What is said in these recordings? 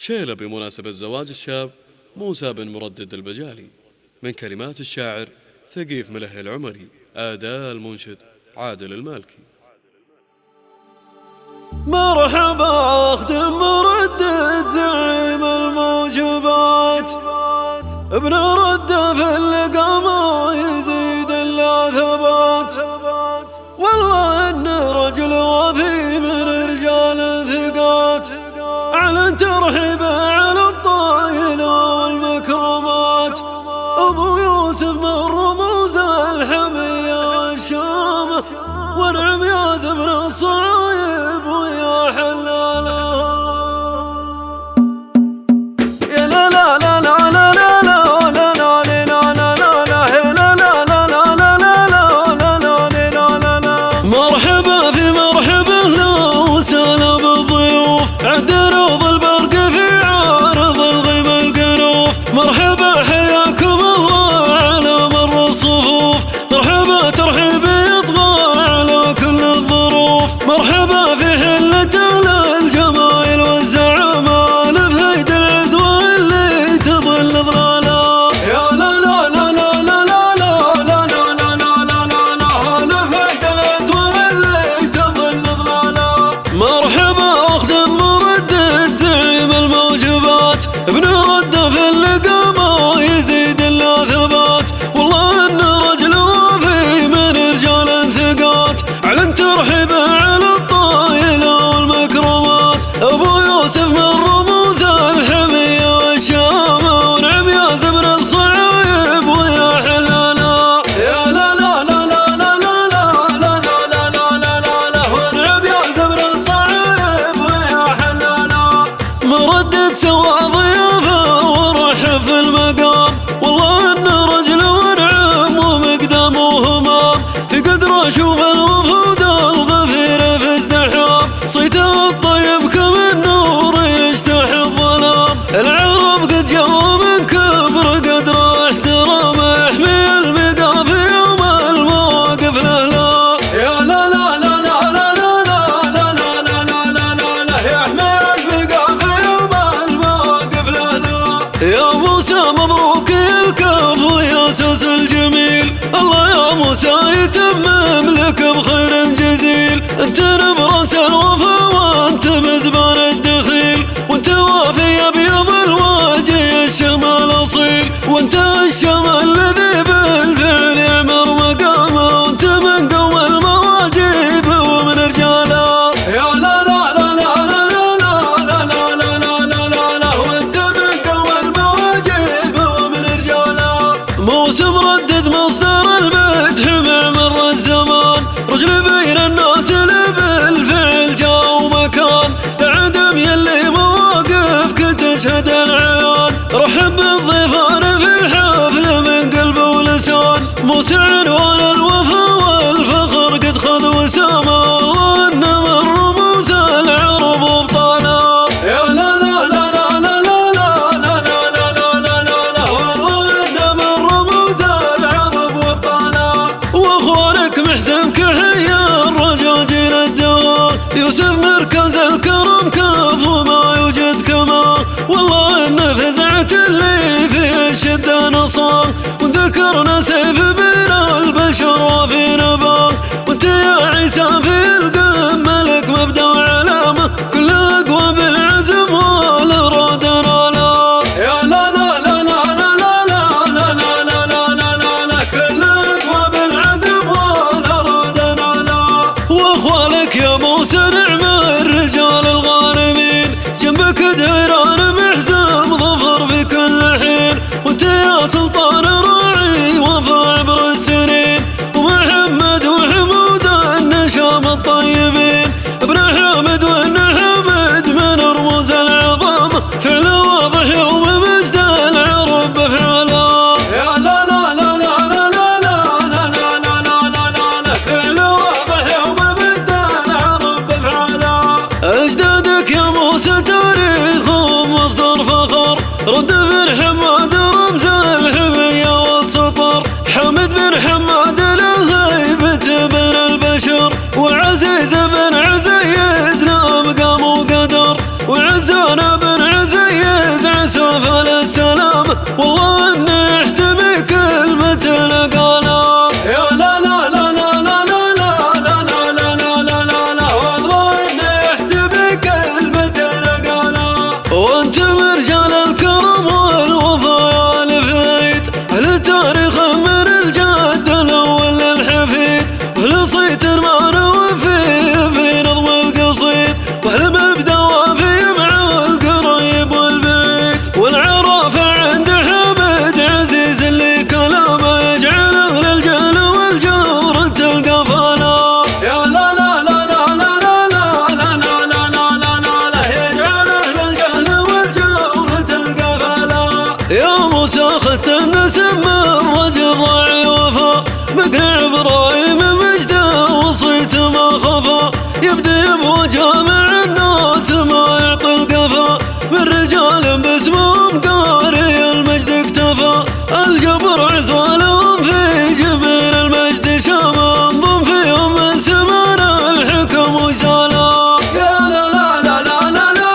شيلة بمناسبة زواج الشاب موسى بن مردد البجالي، من كلمات الشاعر ثقيف مله العمري، أداء المنشد عادل المالكي. مرحبا أخدم مردد زعيم الموجبات، ابن رده في اللقامة يزيد إلا ثبات، والله إن رجل وفي من رجال ثقات، أعلن ترحيبه على الطايل والمكرمات، أبو يوسف من رموز الحمية والشامة، ونعم يا زمن الصعايب ويا حلاله. يا لا لا لا لا لا لا لا لا لا لا لا لا لا لا لا لا. مرحبا في مرحبا له وسهلا بالضيوف، عند روض البرق في عارض الغيم القنوف، مرحبا حياكم الله على مر الصفوف، مرحبا ترحيب يطغى على كل الظروف، مرحبا في حلة أهل الجمايل والزعامة، لفهيد العزوة اللي تظل ظلالا. يا لا لا لا لا لا لا لا لا لا لا لا لا لا، لفهيد العزوة اللي تظل ظلالا. مرحبا أخدم مردد زعيم الموجبات، ابن رده في اللقامة يزيد إلا ثبات، والله إن رجل وفي من رجال ثقات، أعلن ترحيبه على الطايل والمكرمات، أبو يوسف من رموز الحمية والشامة، ونعم يا زبن الصعايب ويا حلالا. يا لا لا لا لا لا لا لا لا لا لا لا لا، ونعم يا زبن الصعايب ويا حلالا. مردد سوى ضيافه ورحب في المقام، والله إن رجل ونعم ومقدامه همام، في قدره شوف الوفود الغفيرة في ازدحام، صيته الطيب كما النور يجتاح الظلام، العرب قد جاءوا من كبر قدر احترامه، يحمي المقام في يوم المواقف له. يا لا لا لا لا لا لا لا لا لا لا لا لا لا، يحمي المقام في يوم المواقف له. يا موسى مبروك الكف ويا سوس الجميل، الله يا موسى يتمم لك بخير جزيل، انت نبرس الوفا وانت مزبان الدخيل، وانت وافي ابيض الوجه الشمال اصيل، وانت الشمال الذي بالفعل يعمر مقامه، وانت من قوم المواجب ومن رجاله. يا لا لا لا لا لا لا لا لا لا لا لا لا لا، وانت من قوم المواجب ومن رجاله. موسى مردد مصدر المدح مع مر الزمان، رجل بين الناس اللي بالفعل جاء ومكان، عدم يلي مواقفك تشهد العيان، رحب بالضيفان في الحفل من قلب ولسان، موسى عنوان الوفا والفخر قد خذ وسامه، الله إن من رموز العرب وابطالا. يا لا لا لا لا لا لا لا لا لا لا لا لا، والله إن من رموز العرب وابطالا. واخوانك محزن كحيا الرجاجيل الدوار، يوسف مركز الكرم كف وما يوجد كما، والله إن فزعة اللي في الشدة نصار، وذكرنا سيف بين البشر وفي نبار، وانت يا عيسى في القمة لك مبدأ وعلامة، كل أقوى بالعزم والإرادة نالا. يا لا لا لا لا لا لا لا لا لا لا لا لا لا، كل أقوى بالعزم والإرادة نالا. واخوالك يا موسى نعم الرجال الغانمين، جنبك ديران محزم ظفر في كل حين، وانت يا سلطان راعي وفا عبر السنين، ومحمد وحمود النشام الطيبين، ابن حامد وابن حامد من رموز العظامة، فعل واضح يوم مجد العرب بفعله. يا لا لا لا لا لا لا لا لا لا لا لا لا لا، فعل واضح يوم مجد العرب بفعله. أجدادك يا موسى تاريخهم مصدر فخر، رد بن حماد رمز الحمية والسطر، حمد بن حماد الهيبة بين البشر، وعزيز بن عزيز مقام وقدر، وعزان بن عزيز واسمهم قاري المجد اكتفى الجبر عزوالهم في جبين المجد شمع انضم فيهم من سمان الحكم وسلام يا لا لا لا لا لا لا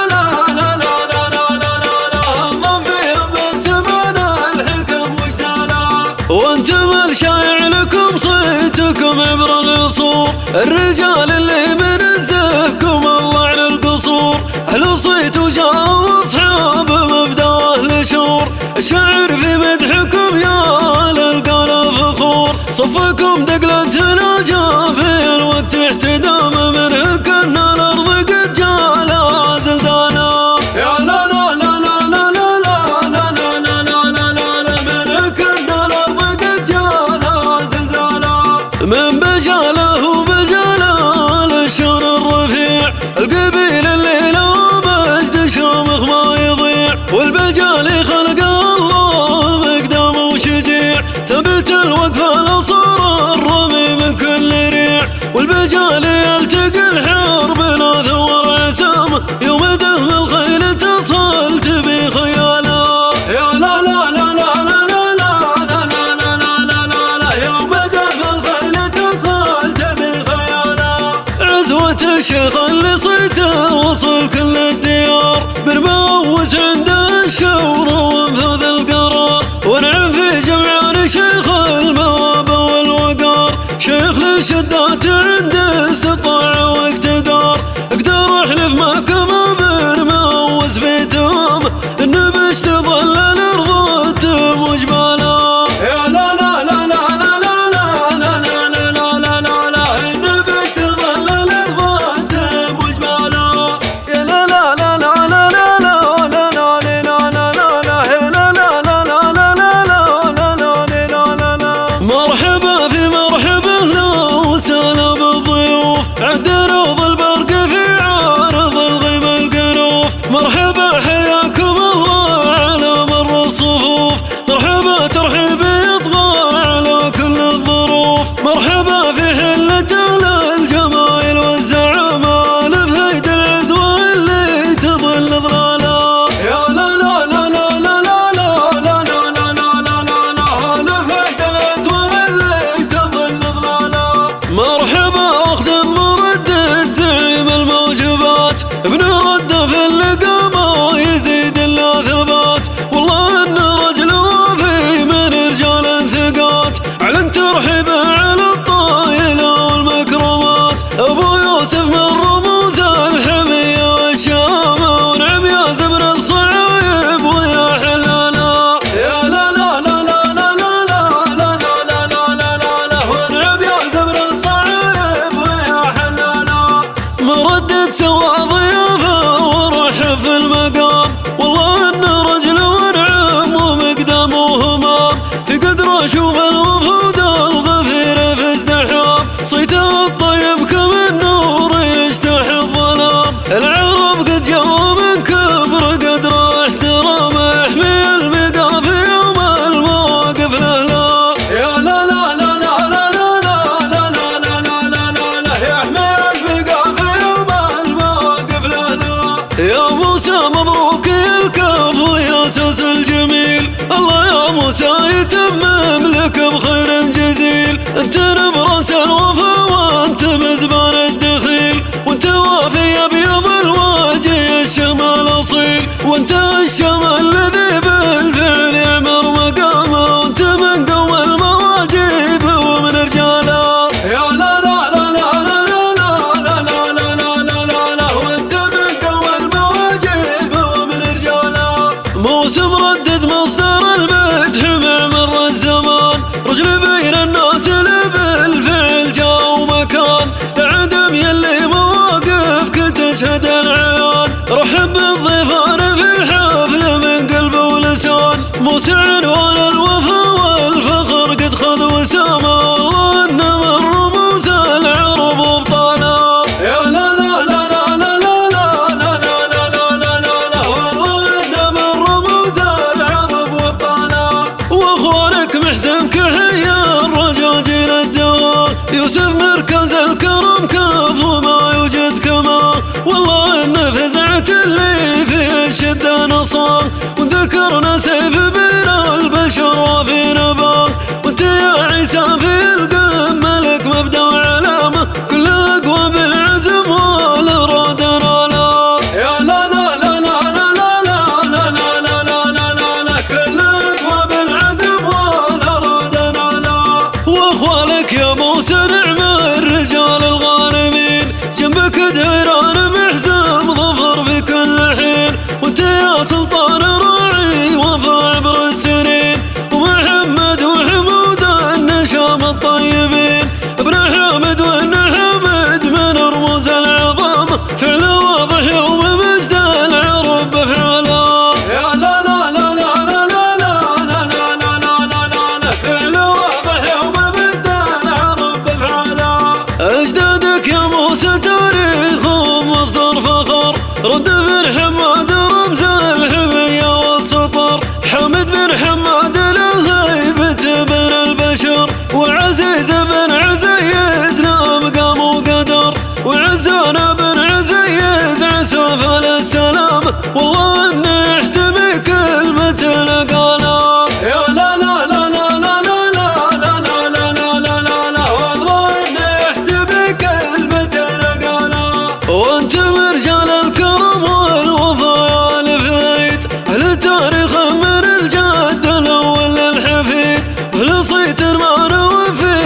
لا لا لا لا لا انضم فيهم من سمان الحكم وسلام وانتم الشايع لكم صيتكم عبر العصور الرجال اللي منزهكم الله على القصور أهل صيت وجاه واصحاب مبداه لشور الشعر في مدحكم يا للقال فخور صفكم دقلة ناجا في الوقت احتدام منه كنا الأرض قد جالها زلزالا يا لا لا لا لا لا لا لا لا لا لا لا لا لا منه كنا الأرض قد جالها زلزالا من بجاله وبجاله للشر الرفيع القبيل اللي له مجد شامخ ما يضيع والبجالي خلق الله مقدام وشجيع ثبت الوقفة لصار الرمي من كل ريع والبجالي يلتقي الحرب لا ثور عسام يوم دهم الخيل تصل تبي خيالا يا لا لا لا لا لا لا لا لا لا لا لا لا لا يوم دهم الخيل تصل تبي خيالا عزوة الشيخ اللي صيته وصل كل الديار برموز عند الشور وانفذ القرار ونعم في جمعان شيخ المواب والوقار شيخ للشدات عند استطاع واقتدار اقدر احلف ما كما برموز في تام النبش تظل الارض تم وجبالا يا لا لا لا لا لا لا لا لا لا لا لا لا لا النبش تظل الارض تم وجبالا يا لا لا لا لا لا لا لا لا لا لا لا لا لا يا لا لا لا لا لا لا لا لا لا لا لا مرحبا في مرحبا لو وسهلا بالضيوف عند روض البرق في عارض الغيم القنوف مرحبا حياكم الله على مر الصفوف مرحبا ترحيبي يطغى على كل الظروف مرحبا في حلة الجمايل والزعماء لفهيد العزوة اللي تظل ظلالا يا لا لا لا لا لا لا لا لا لا لا لا لا لا لفهيد العزوة اللي تظل ظلالا مرحبا أخت مردد زعيم الموجبات ابن رده في اللقامة يزيد الله ثبات والله ان رجل وفي من رجال ثقات اعلن ترحيبه على الطايلة والمكرمات ابو يوسف من رموز الحمية والشامة ونعم يا زبر الصعايب ويا حلالا يا لا لا لا لا لا لا لا لا لا لا لا لا لا ونعم يا زبر الصعايب ويا حلالا مردد سوى ضيافه ورحب في المقام والله ان رجل ونعم ومقدامه همام في قدر اشوف الوفود الغفير في ازدحام صيته الطيب كما النور يجتاح الظلام العرب قد جاءوا من كبر قدر احترامه يحمي المقام في يوم المواقف لهلا يا لا لا لا لا لا لا لا لا لا لا لا لا لا يحمي المقام في يوم المواقف لهلا يا موسى مبروك الكف ويا سوس الجميل الله يا موسى يتمم لك بخير جزيل انت نبراس الوفا وانت مزبان الدخيل وانت وافي ابيض الوجه الشمال اصيل وانت الشمال الذي بالفعل يعمر مقامه وانت من قوم المواجب ومن رجاله يا لا لا لا لا لا لا لا لا لا لا لا لا لا وانت من قوم المواجب ومن رجاله موسم ردد مصدر المدح مع مر الزمان رجل بين الناس اللي بالفعل جاء ومكان عدم يلي مواقفك تشهد العيان رحب بالضيفان في الحفل سلطان راعي وفا عبر السنين، ومحمد وحمود النشام الطيبين، ابن حامد وابن حامد من رموز العظام، فعل واضح يوم مجد العرب بفعله. يا لا لا لا لا لا لا لا لا لا لا لا لا، فعل واضح يوم مجد العرب بفعله. أجدادك يا موسى تاريخهم مصدر فخر، رد بن حماد رمز الحمية والسطر، حمد بن حماد لهيبة بن البشر، وعزيز بن عزيز لا مقام وقدر، وعزانة بن عزيز عسى فالسلام، والله اني احتمي كلمة لقاله. يا لا لا لا لا لا لا لا لا لا لا لا لا لا، والله اني احتمي كلمة لقاله. وانت من رجال الكرم والوفا يا الفيت، اهل تاريخ من الجد الاول للحفيد، واهل صيت ما نوفي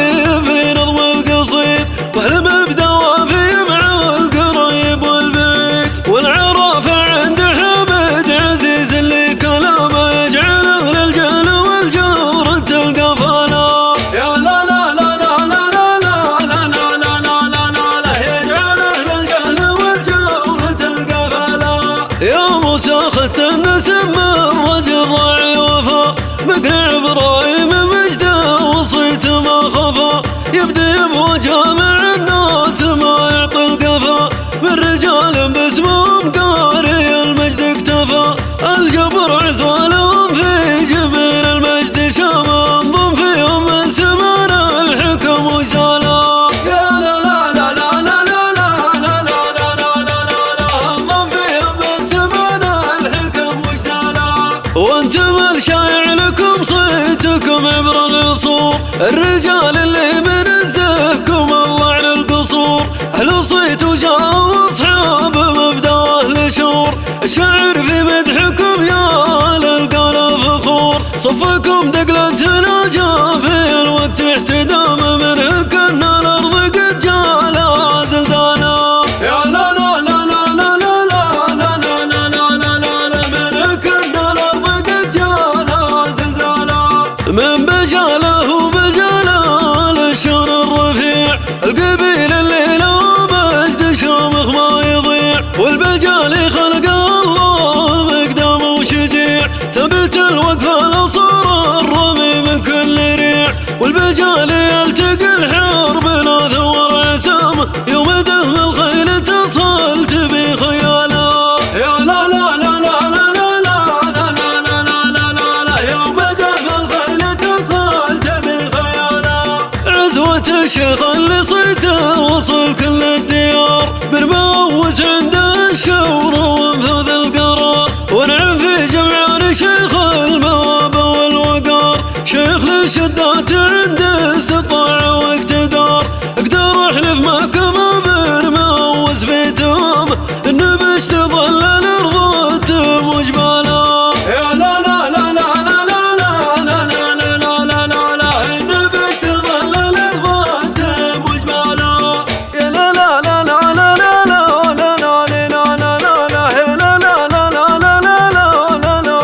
في نظم القصيد، واهل مبدا وافي مع القريب والبعيد، والعرافه عند حمد عزيز اللي كلامه يجعل اهل الجهل والجور تلقى فانا. يا لا لا لا لا لا لا لا لا لا لا لا لا، يجعل اهل الجهل والجور تلقى فانا. يا موسى خدت النسم من رجل راعي وفا، مقنع ابراهيم مجده وصيت ما خفا، يبدي بوجه مع الناس ما يعطي القفا، من رجال باسمهم قاري المجد اكتفى، الجبر عزوى لهم في جبين المجد شاما، انضم فيهم من سمان الحكم وسالا. يا لا لا لا لا لا لا لا لا لا لا لا لا، انضم فيهم من سمان الحكم وسالا. وانتم الشايع لكم صيتكم عبر العصور، الرجال اللي منزهكم الله على القصور، اهل صيت وجاءوا اصحاب مبدا اهل شور، الشعر في مدحكم يا للقال فخور، صفكم دقلتنا جافي الوقت احتدام، منه كنا الارض قد جالها زلزالا. يا لا لا لا لا لا لا لا لا لا لا لا لا لا، منه كنا الارض قد جالها زلزالا. من بجاله وبجاله للشون الرفيع، القبيل اللي له مجد شامخ ما يضيع، والبجالي خلق الله مقدام وشجيع، ثبت الوقف على صور الرمي من كل ريع، والبجالي يلتقي الحرب لا ثور عسام، يوم دهم الخيل تصلت بخياله. يا لا لا لا لا لا لا لا لا لا لا لا لا لا، يوم دهم الخيل تصلت بخياله. عزوة الشيخ اللي صيته وصل كل الديار، برموز عند الشور وانفذ القرار، ونعم في جمعان شيخ المواب والوقار، شيخ للشدات عند استطاع واقتدار، اقدر احلف ما كما برموز في تمام، انه بش تظل الارض تم وجباله. يا لا لا لا لا لا لا لا لا لا لا لا لا لا، انه بش تظل الارض تم وجباله. يا لا لا لا لا لا لا لا لا لا لا لا لا لا، يا لا لا لا لا لا لا لا لا لا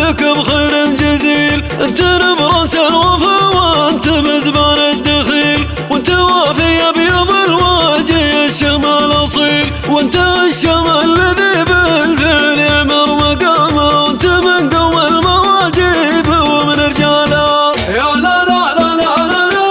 لك بخير جزيل. انت نبراس الوفا وانت بزبان الدخيل، وانت وافي ابيض الوجه الشمال اصيل، وانت الشمال الذي بالفعل يعمر مقامه، وانت من قوى المواجب ومن رجاله. يا لا لا لا لا لا لا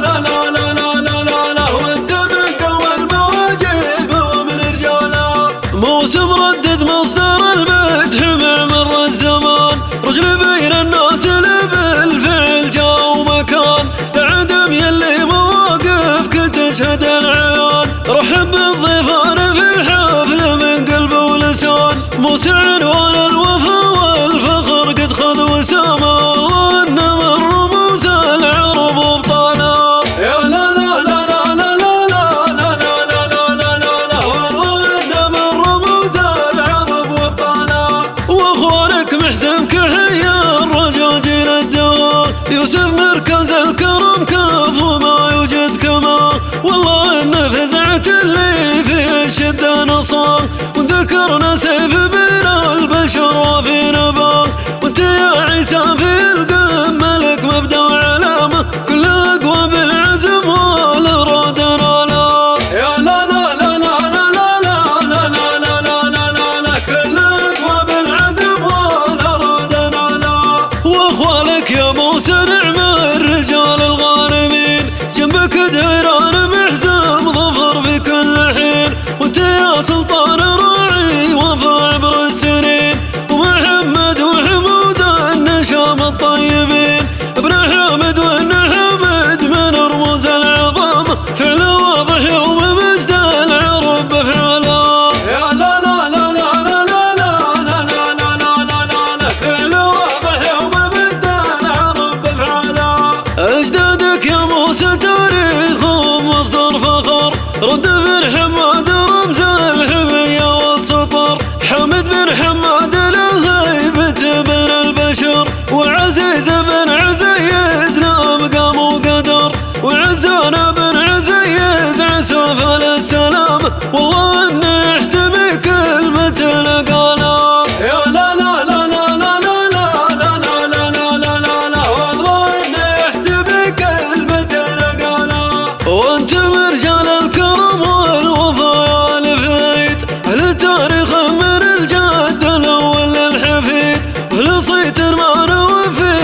لا لا لا لا لا لا، وانت من قوى المواجب ومن رجاله. موسم ردد مصدر المدح مع مر الزمان، رجل بين الناس اللي بالفعل جاء ومكان، لعدم يلي مواقفك تشهد العيان. رحب بالضيفان في الحفل من قلب ولسان، موسى عنوان الوفا والفخر قد خذ وسامه، والله انه من رموز العرب وابطاله. يا لا لا لا لا لا لا لا لا لا لا لا لا لا، والله انه من رموز العرب وابطاله. واخوانك محزن كحيا الرجاجيل الدوام، يوسف مركز الكرم كف وما يوجد كما، والله انه فزعت اللي في الشده نصام، وذكرنا سيف بين البشر وفي نباه، وانت يا عيسى في القمه لك مبدا وعلامه، كل اقوى بالعزم والاراده ناله. يا لا لا لا لا لا لا لا لا لا لا لا لا لا، كل اقوى بالعزم والاراده ناله. واخوالك يا موسى نعم الرجال الغانمين، جنبك ديران محزم ظفر في كل حين، وانت يا سلطان راعي وفا عبر السنين، ومحمد وحمود النشام الطيبين، ابن حامد وابن حامد من رموز العظام، فعله واضح يوم مجد العرب بفعله. يا لا لا لا لا لا لا لا لا لا لا لا لا لا، فعله واضح يوم مجد العرب بفعله. اجدادك يا موسى تاريخهم مصدر فخر، رد بن حماد رمز الحمية والسطر، حمد بن حماد الهيبة بن البشر، وعزيز بن عزيز لا مقام وقدر، وعزانة بن عزيز عساف السلام، والله انه يحتمي كلمة لقاله. يا لا لا لا لا لا لا لا لا لا لا لا لا لا، والله انه يحتمي كلمة لقاله. وانت رجال الكرم والوفا يا الفيت، اهل تاريخ من الجد الاول للحفيد، واهل صيت ما نوفي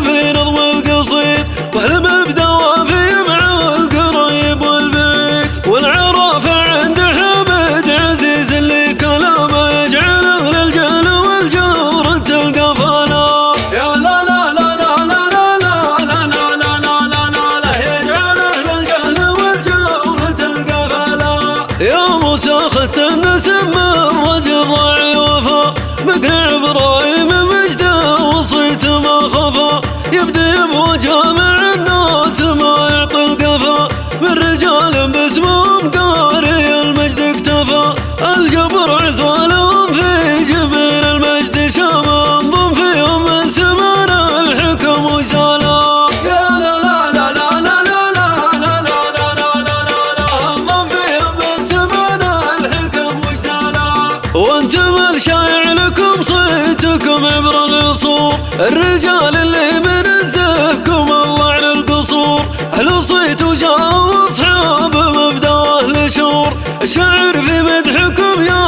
في نظم القصيد، واهل مبدا وافي مع القريب والبعيد، والعرافه عند حمد عزيز اللي كلامه يجعل اهل الجهل والجور تلقى فانا. يا لا لا لا لا لا لا لا لا لا لا لا لا لا، يجعل اهل الجهل والجور تلقى فانا. يا موسى خدت النسب من رجل راعي وفا، مقنع ابراهيم مجده وصيت ما خفا، يبدي بوجامع الناس ما يعطي القفا، من رجال باسمهم قاري المجد اكتفى، الجبر عزوالهم في جبين المجد شاما، انضم فيهم من سمان الحكم وجزاله. يا لا لا لا لا لا لا لا لا لا لا لا لا لا، انضم فيهم من سمان الحكم وجزاله. وانتم الشايع لكم صيتكم عبر العصور، الرجال اللي منزهكم الله على القصور، اهل صيت وجاء اصحاب مبدا واهل شور، الشعر في مدحكم يا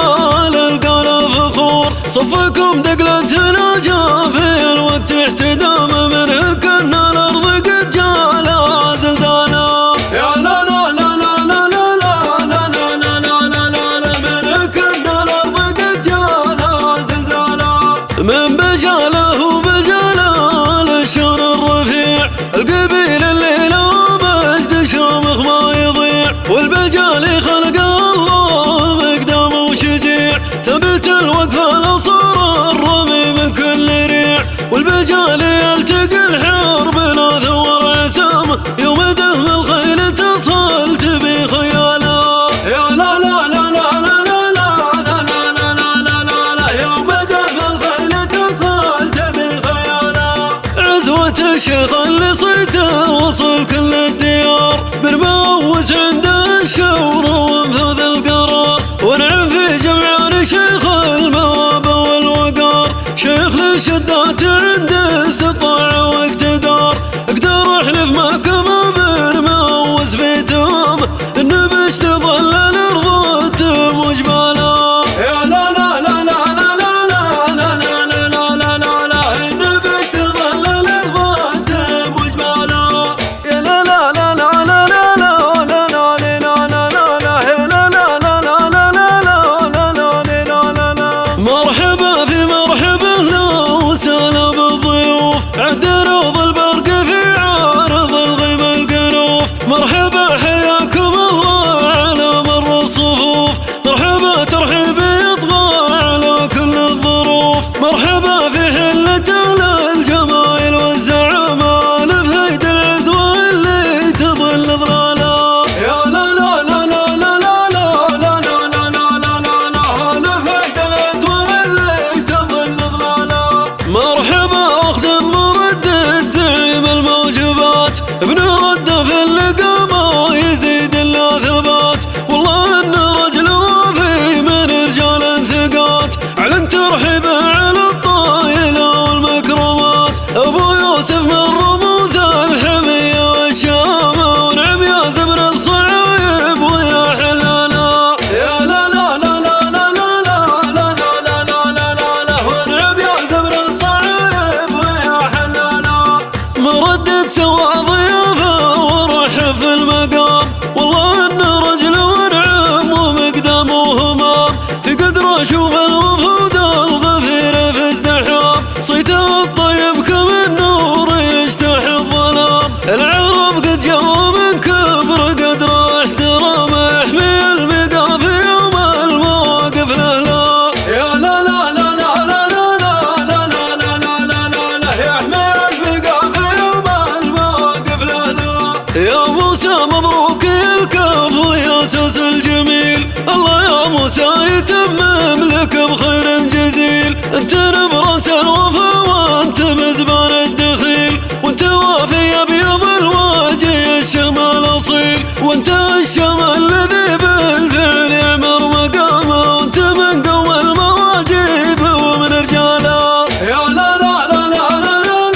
للقال فخور، صفكم دقلتنا جاء في الوقت احتدام، منه كنا الارض قد جالها زلزالا. يا لا لا لا لا لا لا لا لا لا لا لا لا لا، منه كنا الارض قد جالها زلزالا. من بجاله وبجاله للشون الرفيع، القبيل اللي له مجد شامخ ما يضيع، والبجالي خلق الله مقدام وشجيع، ثبت الوقفة لصار الرمي من كل ريع، والبجالي يلتقي الحرب لا ثور عسام، يوم دهم الخيل تصل تبي خياله. يا لا لا لا لا لا لا لا لا لا لا لا لا لا، يوم دهم الخيل تصل تبي خياله. عزوة الشيخ اللي صيته وصل كل الديار، برموز عند الشور وانفذ القرار، ونعم في جمعان شيخ المواب والوقار، شيخ للشيخ الشدات عنده استطاع واقتدار. اقدر احلف ما كما بالموز في تام النبش تظل الارض تم وجبالا. يا لا لا لا لا لا لا لا لا لا لا لا لا لا النبش تظل الارض تم وجبالا. يا لا لا لا لا لا لا لا لا لا لا لا لا لا. مرحبا في مرحبا لو سلام الضيوف عد روض البرق في عارض الغيم القروف. مرحبا حياكم الله على مر الصفوف. مرحبا ترحيبي يطغى على كل الظروف. مرحبا في حلة الجمايل والزعامة لفهيد العزوة اللي تظل ظلالا. يا لا لا لا لا لا لا لا لا لا لا لا لا لفهيد العزوة اللي تظل ظلالا. مرحبا اخدم مردد زعيم الموجبات ابن رده في اللقامة يزيد الله ثبات. والله ان رجل وفي من رجال ثقات اعلن ترحيبه على الطايلة والمكرمات. ابو يوسف من رموز الحمية والشامة ونعم يا زبر الصعايب ويا حلالا. يا لا لا لا لا لا لا لا لا لا لا لا لا ونعم يا زبر الصعايب ويا حلالا. مردد سوى ضيافه ورحب في المقام. والله انه رجل ونعم ومقدام وهمام. في قدر اشوف الوفود الغفير في ازدحام. صيته الطيب كما النور يجتاح الظلام. العرب قد جاءوا من كبر قدر احترامه يحمي المقا في يوم المواقف له. يا لا لا لا لا لا لا لا لا لا لا لا لا لا يحمي المقا في يوم المواقف له. يا موسى مبروك الكف ويا سوس الجميل. الله يا موسى يتمم لك بخير جزيل. انت نبراس الوفا وانت بزبان الدخيل. وانت وافي ابيض الوجه الشمال اصيل. وانت الشمال الذي بالفعل يعمر مقامه. وانت من قوى المواجب ومن رجاله. يا لا لا لا لا لا لا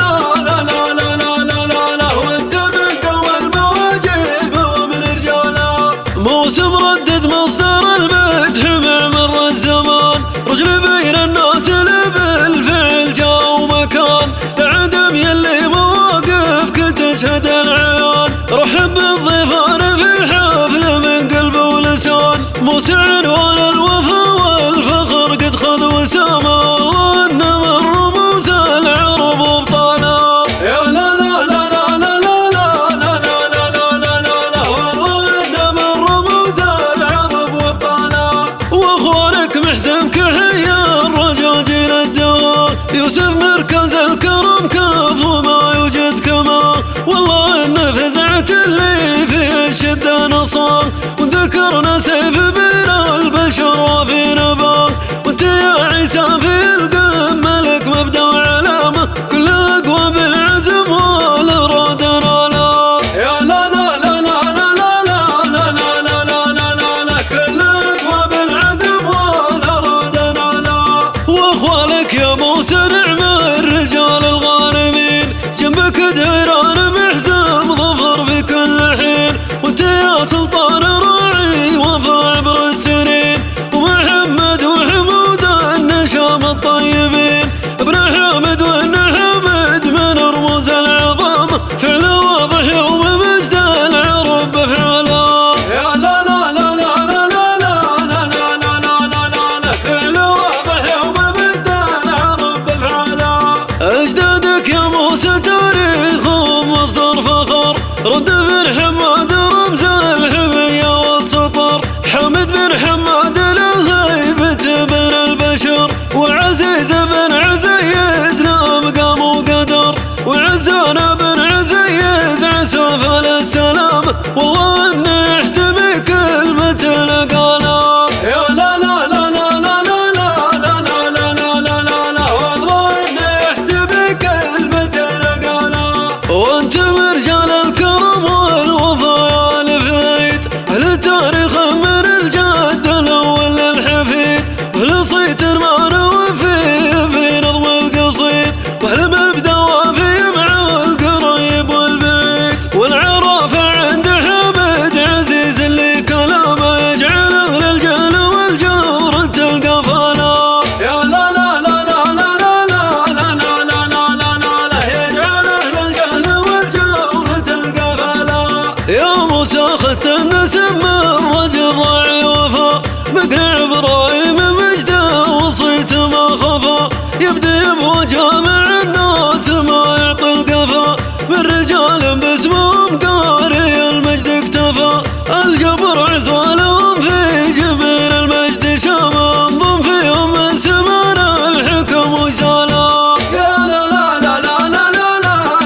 لا لا لا لا لا لا لا وانت من قوى المواجب ومن رجاله. موسى مردد مصدر المدح مع مر الزمان. رجل بين الناس اللي بالفعل جاء ومكان. العدم يلي مواقفك تشهد العيان. رحب بالضيفان في الحفل من قلب ولسان. موسى عنوان الوفا والفخر قد خذ وسامه. والله انه من رموز العرب وابطالا. يا لا لا لا لا لا لا لا لا لا لا لا لا لا والله انه من رموز العرب وابطالا. واخوانك محسن كحيا الرجاجيل الدوام. يوسف مركز الكرم كف وما يوجد كمان. والله انه فزعت اللي في الشدة نصان. وذكرنا سيف بين البشر وفي نبان. وانت يا عيسى في القمة لك مبدأ وعلامة. كل اقوى بالعزم والارادة نالا. يا لا لا لا لا لا لا لا لا لا لا لا لا لا كل اقوى بالعزم والارادة نالا. واخوالك يا موسى نعم الرجال جامع الناس ما يعطي القفا، من رجال باسمهم قاري المجد اكتفى. الجبر عزوالهم في جبين المجد شمع، انضم فيهم من سمان الحكم وسلام. يا لا لا لا لا لا لا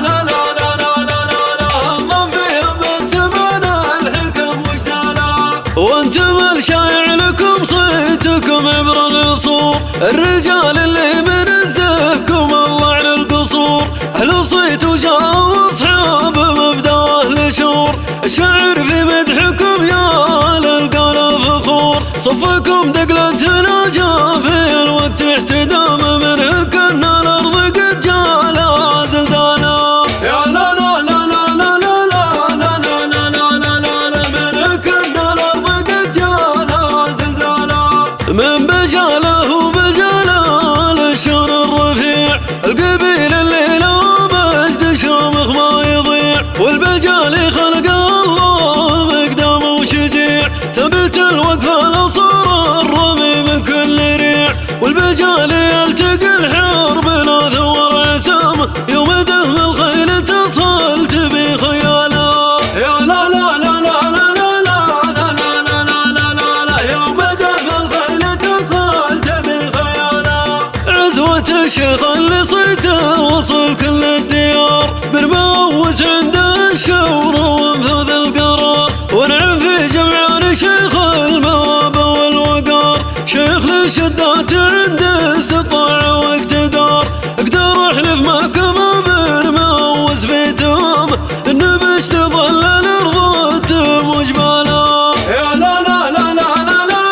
لا لا لا لا لا لا، انضم فيهم من سمان الحكم وسلام. وانتم الشايع لكم صيتكم عبر العصور، الرجال اللي منزهكم الله على القصور. اهل صيت وجاه اصحاب مبداه لشور، الشعر في مدحكم يا للقنا فخور. صفكم دقلتنا جاء في الوقت احتدام، منه كنا الارض قد جالها زلزالا. يا لا لا لا لا لا لا لا لا لا لا لا لا لا، منه كنا الارض قد جالها زلزالا. من بجاله وبجاله للشون الرفيع، القبيل اللي له مجد شامخ ما يضيع. والبجالي خلق الله مقدام وشجيع، ثبت الوقفة لصار الرمي من كل ريع. والبجالي يلتقي الحرب لا ثور عسام، يوم دهم الخيل تصل تبي خيالا. يا لا لا لا لا لا لا لا لا لا لا لا لا، يوم دهم الخيل تصل تبي خيالا. عزوة الشيخ اللي صيته وصل كل الديار، برموس عنده الشور وانفذ القرار. ونعم في جمعان شيخ المواب والوقار، شيخ للشدات عنده استطاع واقتدار. اقدر احلف ما كما برموس في تمام، انه بش تظل الارض تم وجبالا. يا لا لا لا لا لا لا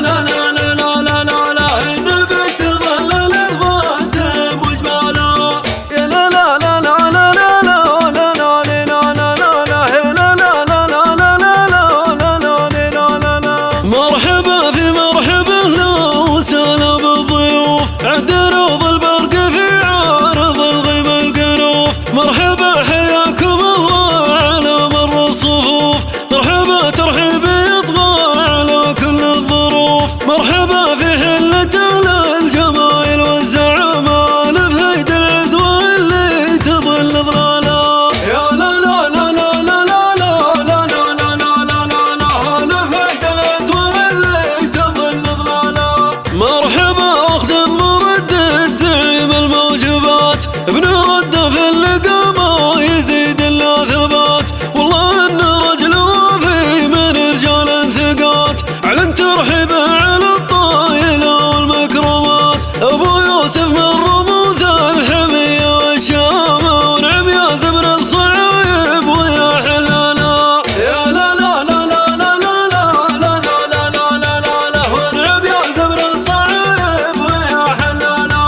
لا لا لا لا لا لا لا، انه بش تظل الارض تم وجبالا. يا لا لا لا لا لا لا لا لا لا لا لا لا، يا لا لا لا لا لا لا لا لا لا لا. مرحبا في مرحبا لو سلام بالضيوف، عد روض البرق في عارض الغيم القنوف. مرحبا حياكم الله على مر الصفوف، مرحبا ترحيب يطغى على كل الظروف. مرحبا في حلة الجمايل والزعماء، لفهيد العزوة اللي تظل ظلالا. يا لا لا لا لا لا لا لا لا لا لا لا لا لا، لفهيد العزوة اللي تظل ظلالا. مرحبا اخدم مردد زعيم الموجبات، ابن رده في اللقامة يزيد الله ثبات. والله انه رجل وفي من رجال ثقات، اعلن ترحيبه على الطايلة والمكرمات. ابو يوسف من رموز الحمية والشامة، ونعم يا زبر الصعايب ويا حلالا. يا لا لا لا لا لا لا لا لا لا لا لا لا لا، ونعم يا زبر الصعايب ويا حلالا.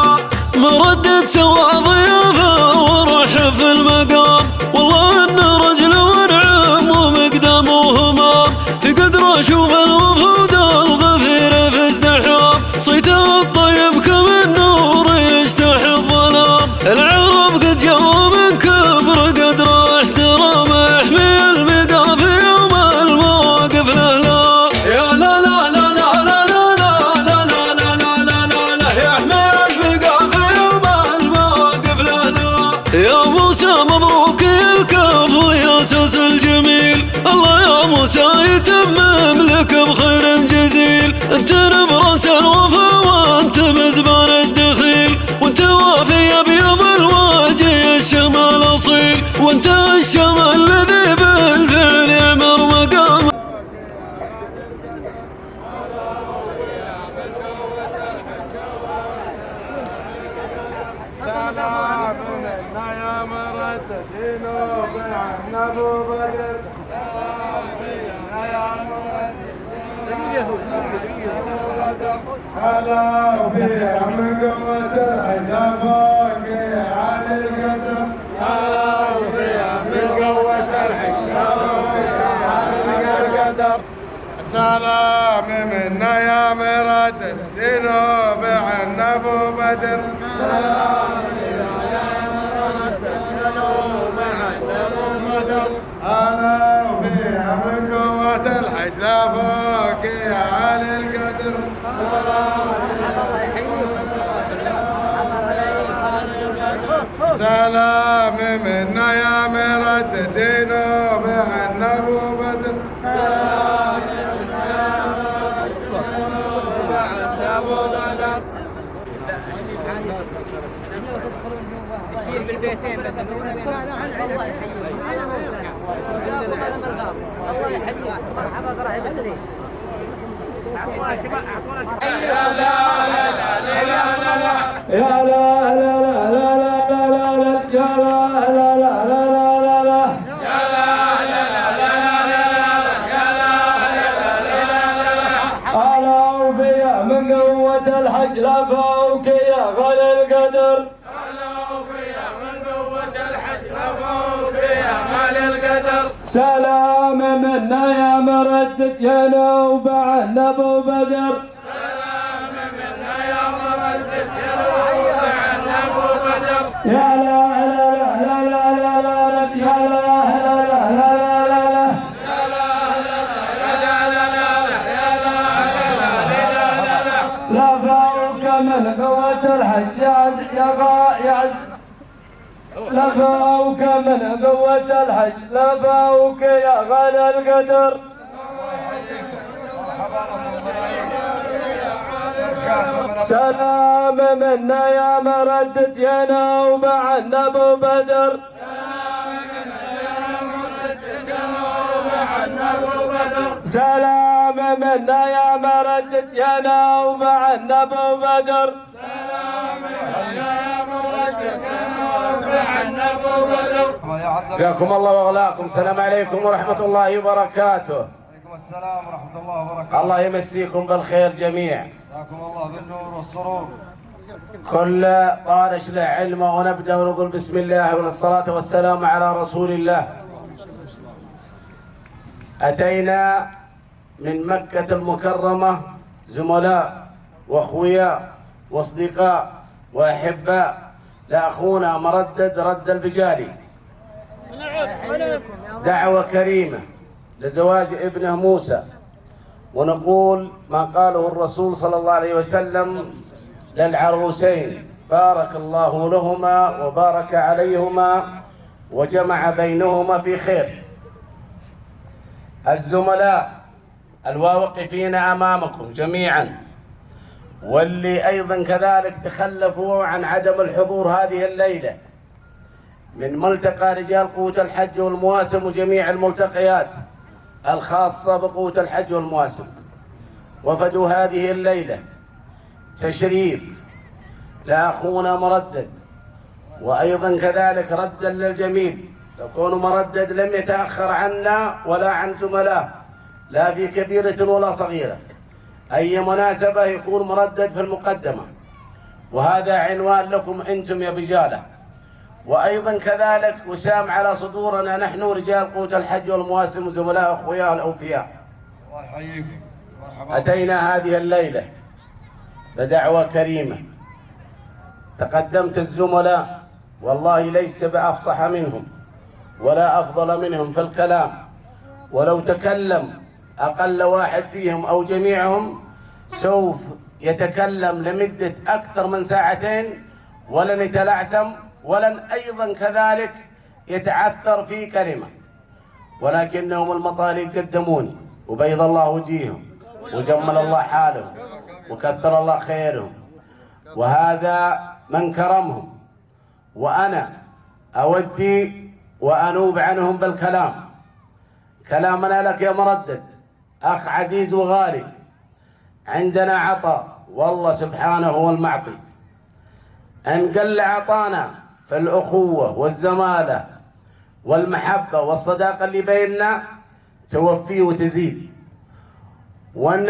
مردد سوى ضيافه ورحب في المقام، والله انه رجل ونعم ومقدام وهمام. في قدر اشوف الوفود الغفير في ازدحام، صيته الطيب كما النور يجتاح الظلام. العرب قد جاءوا من كبر قدر احترامه، يحمي المقام في يوم المواقف له. يا لا لا لا لا لا لا لا لا لا لا لا لا لا، يحمي المقام في يوم المواقف له. يا موسى مبروك الكف ويا سوس الجميل، الله يا موسى يتمم لك بخير جزيل. انت نبرس الوفا وانت مزبان الدخيل، وانت وافي ابيض الوجه الشمال اصيل، وانت الشمال الذي بالفعل يعمر مقام. سلام منا يا مرددين وبعنا ابو بدر. هلا وفيها من قوة الحياة باقي على القدر. هلا وفيها من قوة الحياة باقي على القدر. سلام منا يا مرددين وبعنا ابو بدر. أنا وفيها من قوة الحج لا فوقي على القدر. سلام منا يا مرددين وبعن ابو بدر سلام منا يا مرددين وبعن ابو بدر بالبيتين بس الله يحييك الله يحييك مرحبا صراحه بالسرير يا لا لا لا لا لا يا لا لا لا لا لا لا يا لا لا لا لا لا لا يا لا لا لا لا لا ألو فيا من قوة الحج لا فوق يا غالي القدر سلام منا يا مردد يا نوب عن ابو بدر سلام منا يا مردد يا نوب عن ابو بدر يا لا لا لا لا لا لا يا لا لا لا لا لا لا فوق من قوة الحجاج يا غايز لا فوق من قوة الحج لا فوق يا غالي القدر سلام منا يا مردد يا نوب عن ابو بدر سلام منا يا مردد يا نوب عن ابو بدر حياكم الله واغلاكم. السلام عليكم ورحمة الله وبركاته. وعليكم السلام ورحمة الله وبركاته. الله يمسيكم بالخير جميعا. جزاكم الله بالنور والسرور. كل طارش له علمه ونبدأ ونقول بسم الله والصلاة والسلام على رسول الله. أتينا من مكة المكرمة زملاء واخويا واصدقاء واحباء لاخونا مردد رد البجالي، دعوة كريمة لزواج ابنه موسى، ونقول ما قاله الرسول صلى الله عليه وسلم للعروسين: بارك الله لهما وبارك عليهما وجمع بينهما في خير. الزملاء الواقفين امامكم جميعا واللي ايضا كذلك تخلفوا عن عدم الحضور هذه الليله من ملتقى رجال قوة الحج والمواسم وجميع الملتقيات الخاصة بقوة الحج والمواسم، وفدوا هذه الليلة تشريف لأخونا مردد، وأيضا كذلك ردا للجميل، يكون مردد لم يتأخر عنا ولا عن زملائه لا في كبيرة ولا صغيرة، أي مناسبة يكون مردد في المقدمة، وهذا عنوان لكم أنتم يا بجالة. وأيضا كذلك وسام على صدورنا نحن رجال قوة الحج والمواسم وزملاء أخويا الأوفياء. الله يحييكم. مرحبا. أتينا هذه الليلة بدعوة كريمة، تقدمت الزملاء والله ليست بأفصح منهم ولا أفضل منهم في الكلام، ولو تكلم أقل واحد فيهم أو جميعهم سوف يتكلم لمدة أكثر من ساعتين ولن يتلعثم ولن أيضا كذلك يتعثر في كلمة، ولكنهم المطالب قدموني وبيض الله وجيههم وجمل الله حالهم وكثر الله خيرهم، وهذا من كرمهم، وأنا أودي وأنوب عنهم بالكلام. كلامنا لك يا مردد أخ عزيز وغالي، عندنا عطاء والله سبحانه هو المعطي، أن قل عطانا في الأخوة والزمالة والمحبة والصداقة اللي بيننا توفيه وتزيد، وأن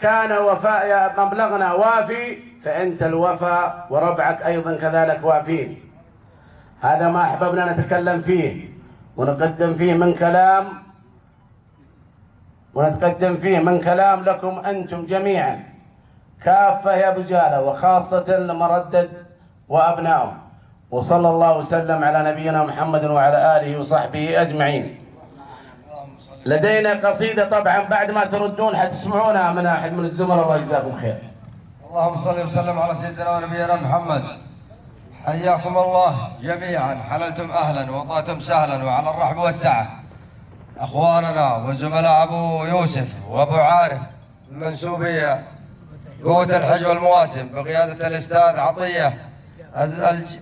كان وفاء مبلغنا وافي فأنت الوفاء وربعك أيضا كذلك وافين. هذا ما أحببنا نتكلم فيه ونقدم فيه من كلام لكم أنتم جميعا كافة يا بجالة، وخاصة لمردد وأبنائه. وصلى الله وسلم على نبينا محمد وعلى آله وصحبه أجمعين. لدينا قصيدة طبعا بعد ما تردون حتسمعونها من أحد من الزملاء، الله يجزاكم خير. اللهم صل وسلم على سيدنا ونبينا محمد. حياكم الله جميعا، حللتم أهلا وطأتم سهلا وعلى الرحب والسعة. أخواننا وزملاء أبو يوسف وأبو عارف منسوبي قوة الحج والمواسم بقيادة الأستاذ عطية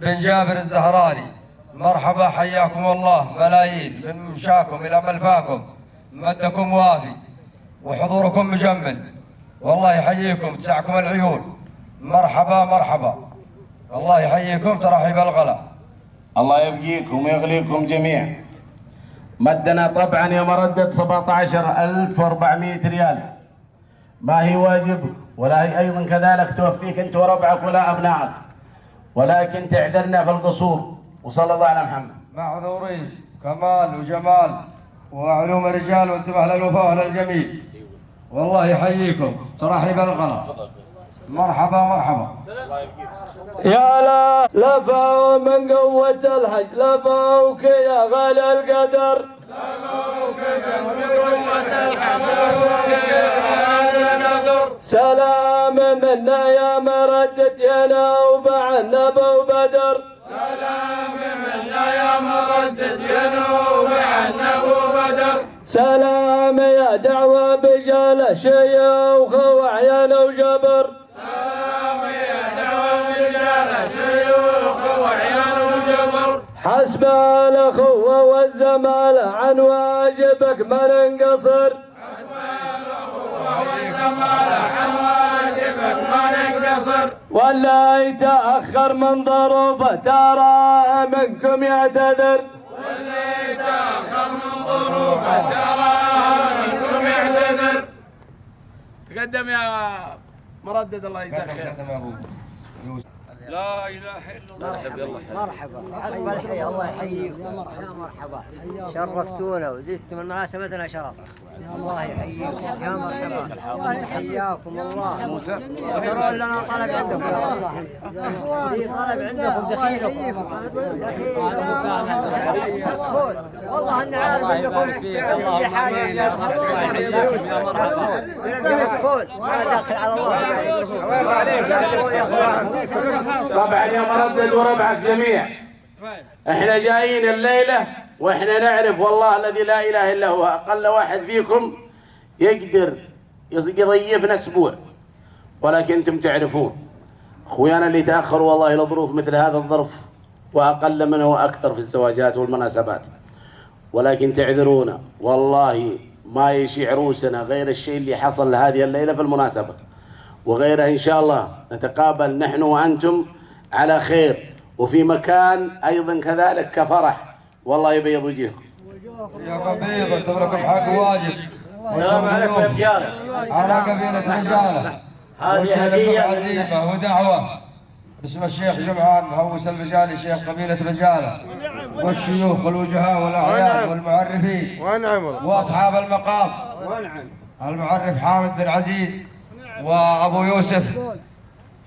بن جابر الزهراني، مرحبا حياكم الله، ملايين من ممشاكم إلى ملفاكم، مدكم وافي وحضوركم مجمل، والله يحييكم تسعكم العيون، مرحبا مرحبا، الله يحييكم ترحيب الغلا. الله يبقيكم ويغليكم جميعا. مدنا طبعا يا مردد 17,400 ريال، ما هي واجبك ولا هي أيضا كذلك توفيك أنت وربعك ولا أبنائك، ولكن تعذرنا في القصور. وصلى الله على محمد. معذورين، كمال وجمال وعلوم الرجال وانتم أهل الوفاء وأهل الجميل، والله يحييكم ترحيب الغلا، مرحبا مرحبا. يا لا لفوا من قوة الحج، لفوك يا غالي القدر، سلام منا يا مردد يا نوب عن ابو بدر، سلام منا يا مردد يا نوب عن ابو بدر، سلام يا دعوة بجال شيوخ وعيان وجبر، سلام يا دعوة بجال شيوخ وعيان وجبر، حسب الأخوة والزمالة عن واجبك ما ننقصر، حسب الأخوة والزمالة عن واجبك ما ننقصر، ولا يتأخر من ظروفه تراه منكم يعتذر، واللي يتأخر من ظروفه تراه منكم يعتذر. تقدم يا مردد الله يجزاك خير. لا إله إلا الله. مرحبا حسب الحي، الله يحييكم يا مرحبا، شرفتونا وزدتم مناسبتنا شرف، الله يحييكم يا مرحبا، حياكم الله. وصلوا لنا طلب عندكم، في طلب عندكم دخيلكم، والله اني عارف انكم في حاجه يا مرحبا، ما داخل على الله. طبعا يا مردد وربعك جميع، احنا جايين الليله واحنا نعرف والله الذي لا اله الا هو اقل واحد فيكم يقدر يضيفنا اسبوع، ولكن انتم تعرفون اخويانا اللي تاخروا والله لظروف مثل هذا الظرف واقل منه واكثر في الزواجات والمناسبات، ولكن تعذرونا والله ما يشي عروسنا غير الشيء اللي حصل هذه الليله في المناسبه، وغيرها إن شاء الله نتقابل نحن وأنتم على خير، وفي مكان أيضا كذلك كفرح، والله يبيض وجهكم. يا قبيل انتم لكم حق واجب. السلام عليكم يا رجاله. على قبيلة رجاله. هذه هديه عزيمة ودعوة باسم الشيخ جمعان مهوس البجالي شيخ قبيلة بجالة، والشيوخ والوجهاء والأعيان والمعرفين وأصحاب المقام، المعرف حامد بن عزيز وأبو يوسف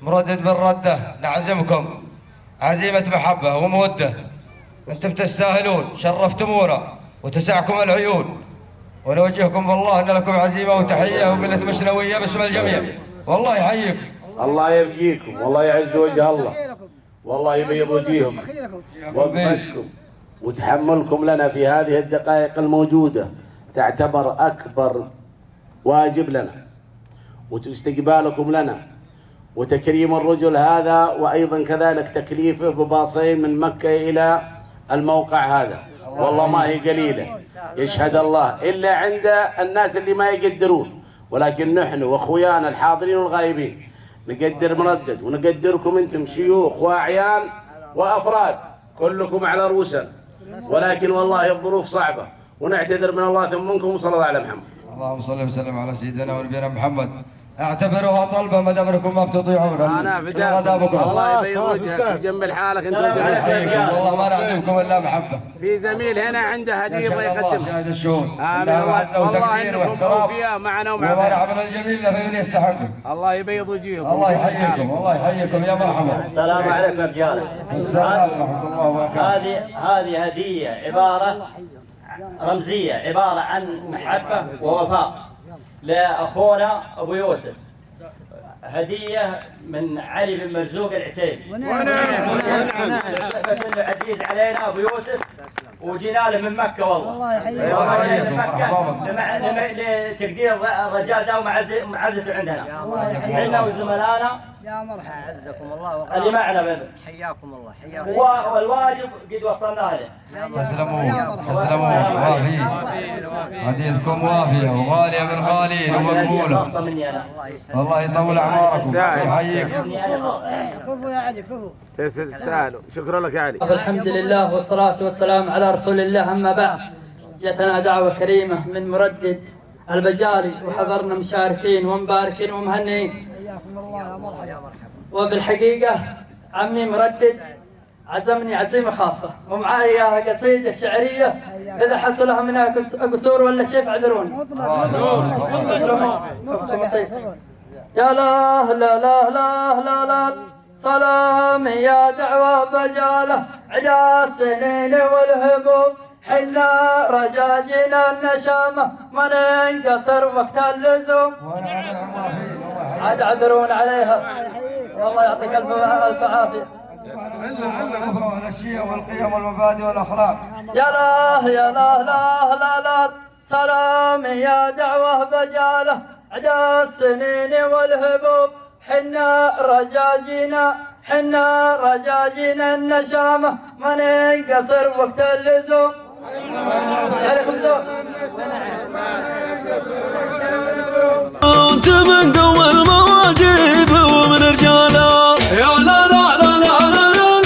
مردد بن ردة، نعزمكم عزيمة محبة ومودة، أنتم تستاهلون، شرفتمونا وتسعكم العيون، ونوجهكم بالله أن لكم عزيمة وتحية ومنة مشنوية باسم الجميع، والله يحييكم. الله يبقيكم والله يعز وجه الله، والله يبيض وجيهكم ووقفتكم وتحملكم لنا في هذه الدقائق الموجودة تعتبر أكبر واجب لنا، واستقبالكم لنا وتكريم الرجل هذا، وأيضا كذلك تكليفه بباصين من مكة إلى الموقع هذا، والله ما هي قليلة يشهد الله إلا عند الناس اللي ما يقدرون، ولكن نحن وأخويانا الحاضرين والغائبين نقدر مردد ونقدركم أنتم شيوخ وأعيان وأفراد كلكم على رؤوسنا، ولكن والله الظروف صعبة ونعتذر من الله ثم منكم، وصلى الله على محمد. اللهم صل وسلم على سيدنا ونبينا محمد. اعتبروها طلبه ما دام انكم ما بتطيعون. انا فداكم الله يبيض وجهك ويجمل حالك انت والجميع. والله ما نعزمكم الا محبه. في زميل هنا عنده هديه يبغى يقدمها. شاهد الشهود. امين والله انكم اوفياء معنا ومع ومرحبا الجميل لمن يستحقه. الله يبيض وجهكم. الله يحييكم الله يحييكم يا مرحبا. السلام عليكم يا رجاله. السلام ورحمه الله وبركاته. هذه هديه عباره رمزيه، عباره عن محبه ووفاء لاخونا ابو يوسف، هدية من علي بن مرزوق العتيبي. ونعم. بصفة انه عزيز علينا ابو يوسف وجينا له من مكة والله. الله يحييك. من مكة لتقدير الرجال ده ومعزته عندنا. احنا وزملائنا يا مرحبا عزكم الله اللي معنا حياكم الله حياكم. والواجب قد وصلنا له. تسلموا وافي. حديثكم وافية وغالية من غالين ومقبولة. خاصة مني انا. الله يطول اعماركم ويحييكم. كفو يا علي كفو. تستاهلوا. شكرا لك يا علي. الحمد لله والصلاة والسلام على رسول الله. أما بعد، جاتنا دعوة كريمة من مردد البجالي وحضرنا مشاركين ومباركين ومهنئين. حياكم الله يا مرحبا. وبالحقيقة عمي مردد عزمني عزيمة خاصة ومعايا قصيدة شعرية إذا حصلها منها قصور ولا شيء فاعذروني. يا لا لا لا لا لا لا سلام يا دعوة بجالة عدا السنين والهبوب حنا رجاجنا النشامة ما ننقصر وقت اللزوم. عاد عذرون عليها والله يعطيك الف عافية. على الشيء والقيم والمبادئ والأخلاق. يا لا يا لا لا لا لا سلام يا دعوة بجالة عدا السنين والهبوب حنا رجاجنا النشامة ما ننقصر وقت اللزوم. عليكم زود. انت من قوى المواجب ومن رجاله يا لا لا لا لا لا لا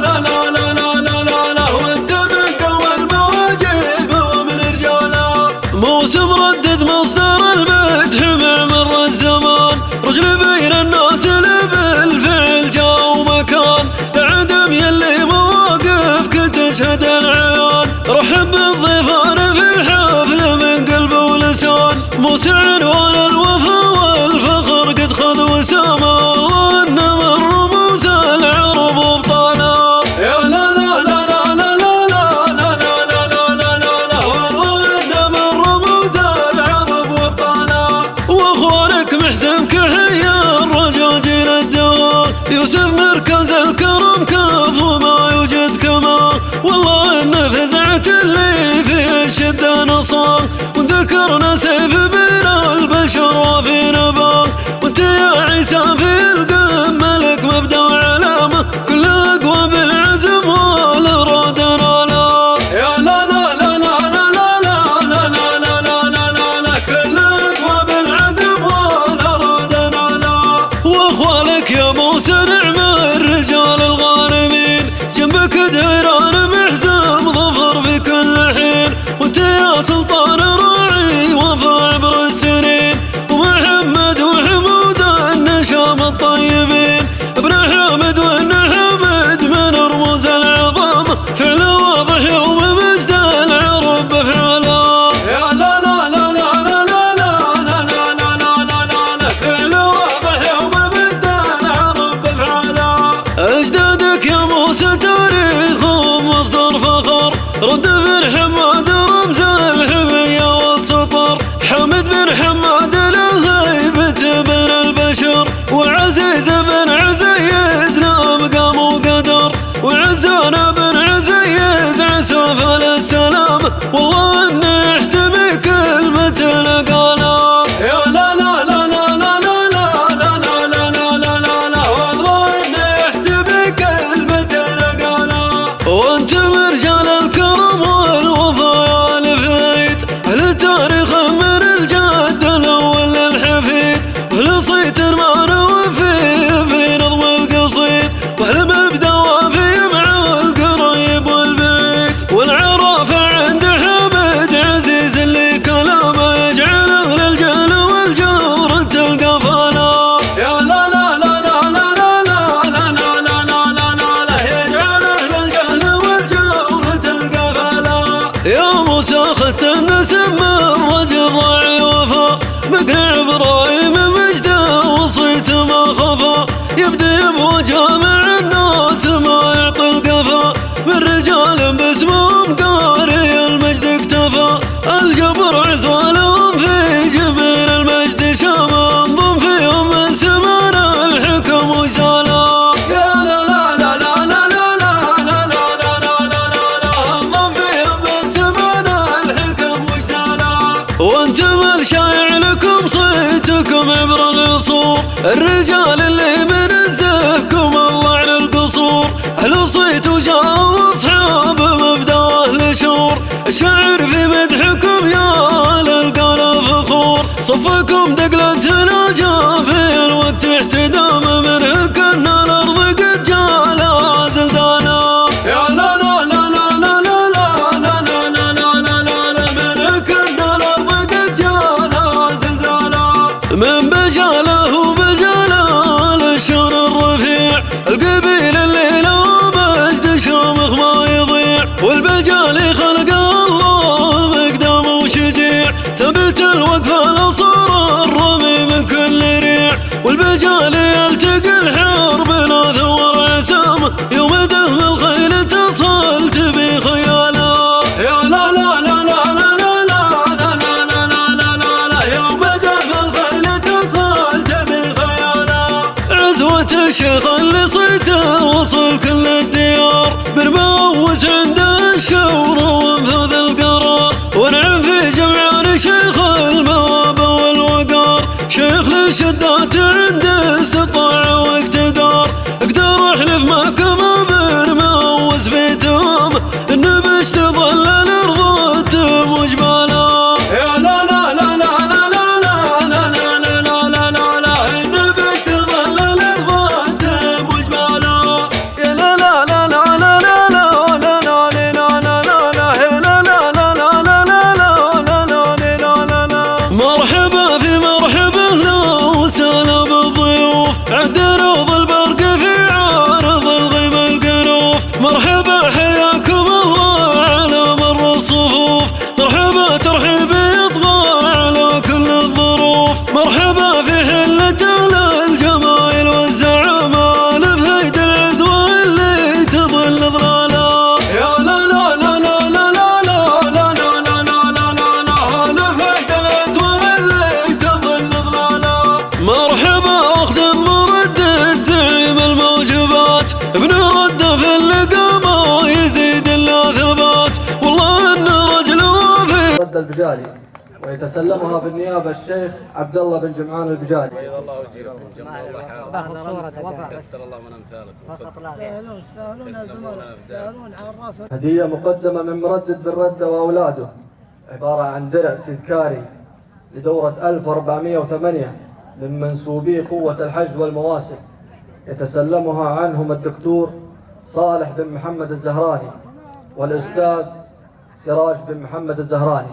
لا لا لا لا لا لا وانت من قوى المواجب ومن رجاله موسم ردد مصدر المدح مع مر الزمان رجل بين الناس اللي بالفعل جا ومكان لعدم يلي مواقفك تشهد العيان رحب بالضيفان في الحفل من قلب ولسان موسع عنوان الوفا والفخر قد خذ وسامه الله انما الرموز العرب وابطانا يا لا لا لا لا لا لا لا لا لا لا لا لا لا والله انما الرموز العرب وابطانا واخوانك محزن كحيا الرجاجيل الدوام يوسف مركز الكرم كف وما يوجد كمان والله ان فزعت اللي في الشده نصار وذكرنا سيف بين البشر وفي نبار وانت يا عيسى في القمه لك مبدا وعلامه كل اقوى بالعزم والاراده نالا يا لا لا لا لا لا لا لا لا لا لا لا لا لا كل اقوى بالعزم والاراده نالا واخوالك يا موسى نعم الرجال الغانمين جنبك ديران محزم ظفر في كل حين وانت يا سلطان راعي وفا عبر السنين ومحمد وحمود النشام الطيبين ابن حامد وابن حامد من رموز العظام فعل واضح يوم مجد العرب بفعله يا لا لا لا لا لا لا لا لا لا لا لا لا لا فعل واضح يوم مجد العرب بفعله اجدادك يا موسى تاريخهم مصدر فخر رد بن حماد رمز الحمية والسطر حمد بن حماد الهيبة بن البشر وعزيز بن عزيز لا مقام وقدر وعزانا بن عزيز عساف السلام والله انه يحتمي كلمة لقالا يا لا لا لا لا لا لا لا لا لا لا لا لا لا والله انه يحتمي كلمة لقالا وانت رجال الكرم والوفا يا الفيت اهل تاريخ من الجد الاول للحفيد واهل صيت ما نوفي في نظم القصيد واهل مبدا وافي مع القريب والبعيد والعرافه عند حمد عزيز اللي كلامه يجعل اهل الجهل والجور تلقى فانا يا لا لا لا لا لا لا لا لا لا لا لا لا لا يجعل اهل الجهل والجور رد البجالي، ويتسلمها بالنيابة الشيخ عبد الله بن جمعان البجالي. بيض الله وجهكم، جمع الله حالكم، باخذ صورة كثر الله من امثالكم. فقط لا غير. يستاهلون على الراس. هدية مقدمة من مردد بن ردة وأولاده، عبارة عن درع تذكاري لدورة 1408 من منسوبي قوة الحج والمواسم، يتسلمها عنهم الدكتور صالح بن محمد الزهراني والأستاذ سراج بن محمد الزهراني.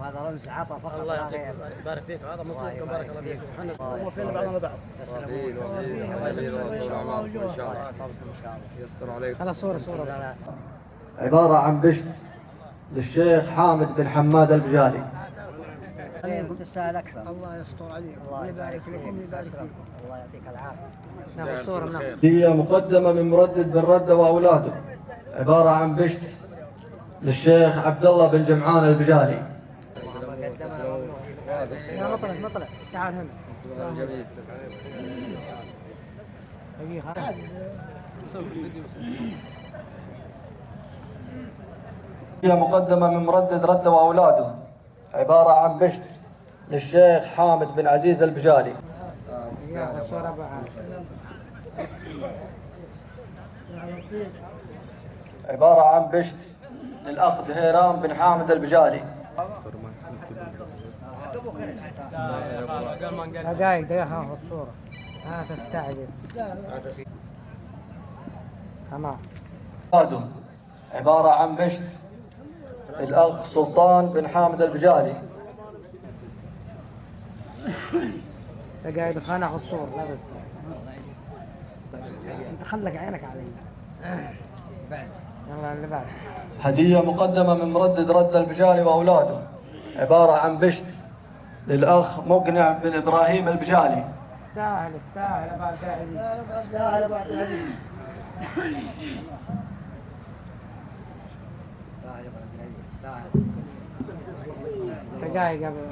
هذا رمز عطا فقط. الله يعطيك يبارك فيك، هذا مطلوبكم بارك الله فيكم. احنا موفين بعضنا بعض. هذا صورة عبارة عن بشت للشيخ حامد بن حماد البجالي. تستاهل أكثر. الله يستر عليك. الله يبارك فيك. الله يعطيك العافية. ناخذ صورة ناخذ. هي مقدمة من مردد بن ردة وأولاده، عبارة عن بشت للشيخ عبد الله بن جمعان البجالي. مطلع تعال هنا. هي مقدمة من مردد ردة وأولاده، عبارة عن بشت للشيخ حامد بن عزيز البجالي. عبارة عن بشت للأخ دهيران بن حامد البجالي. دقائق هاخذ الصورة. لا تستعجل. تمام. عبارة عن بشت للأخ سلطان بن حامد البجالي. دقائق بس خلينا ناخذ صورة. لا بس انت خلك عينك علي. يلا اللي بعد. هدية مقدمة من مردد رد البجالي وأولاده، عبارة عن بشت للأخ مقنع بن إبراهيم البجالي. استاهل أبو عبد العزيز. استاهل أبو عبد العزيز. دقائق قبل.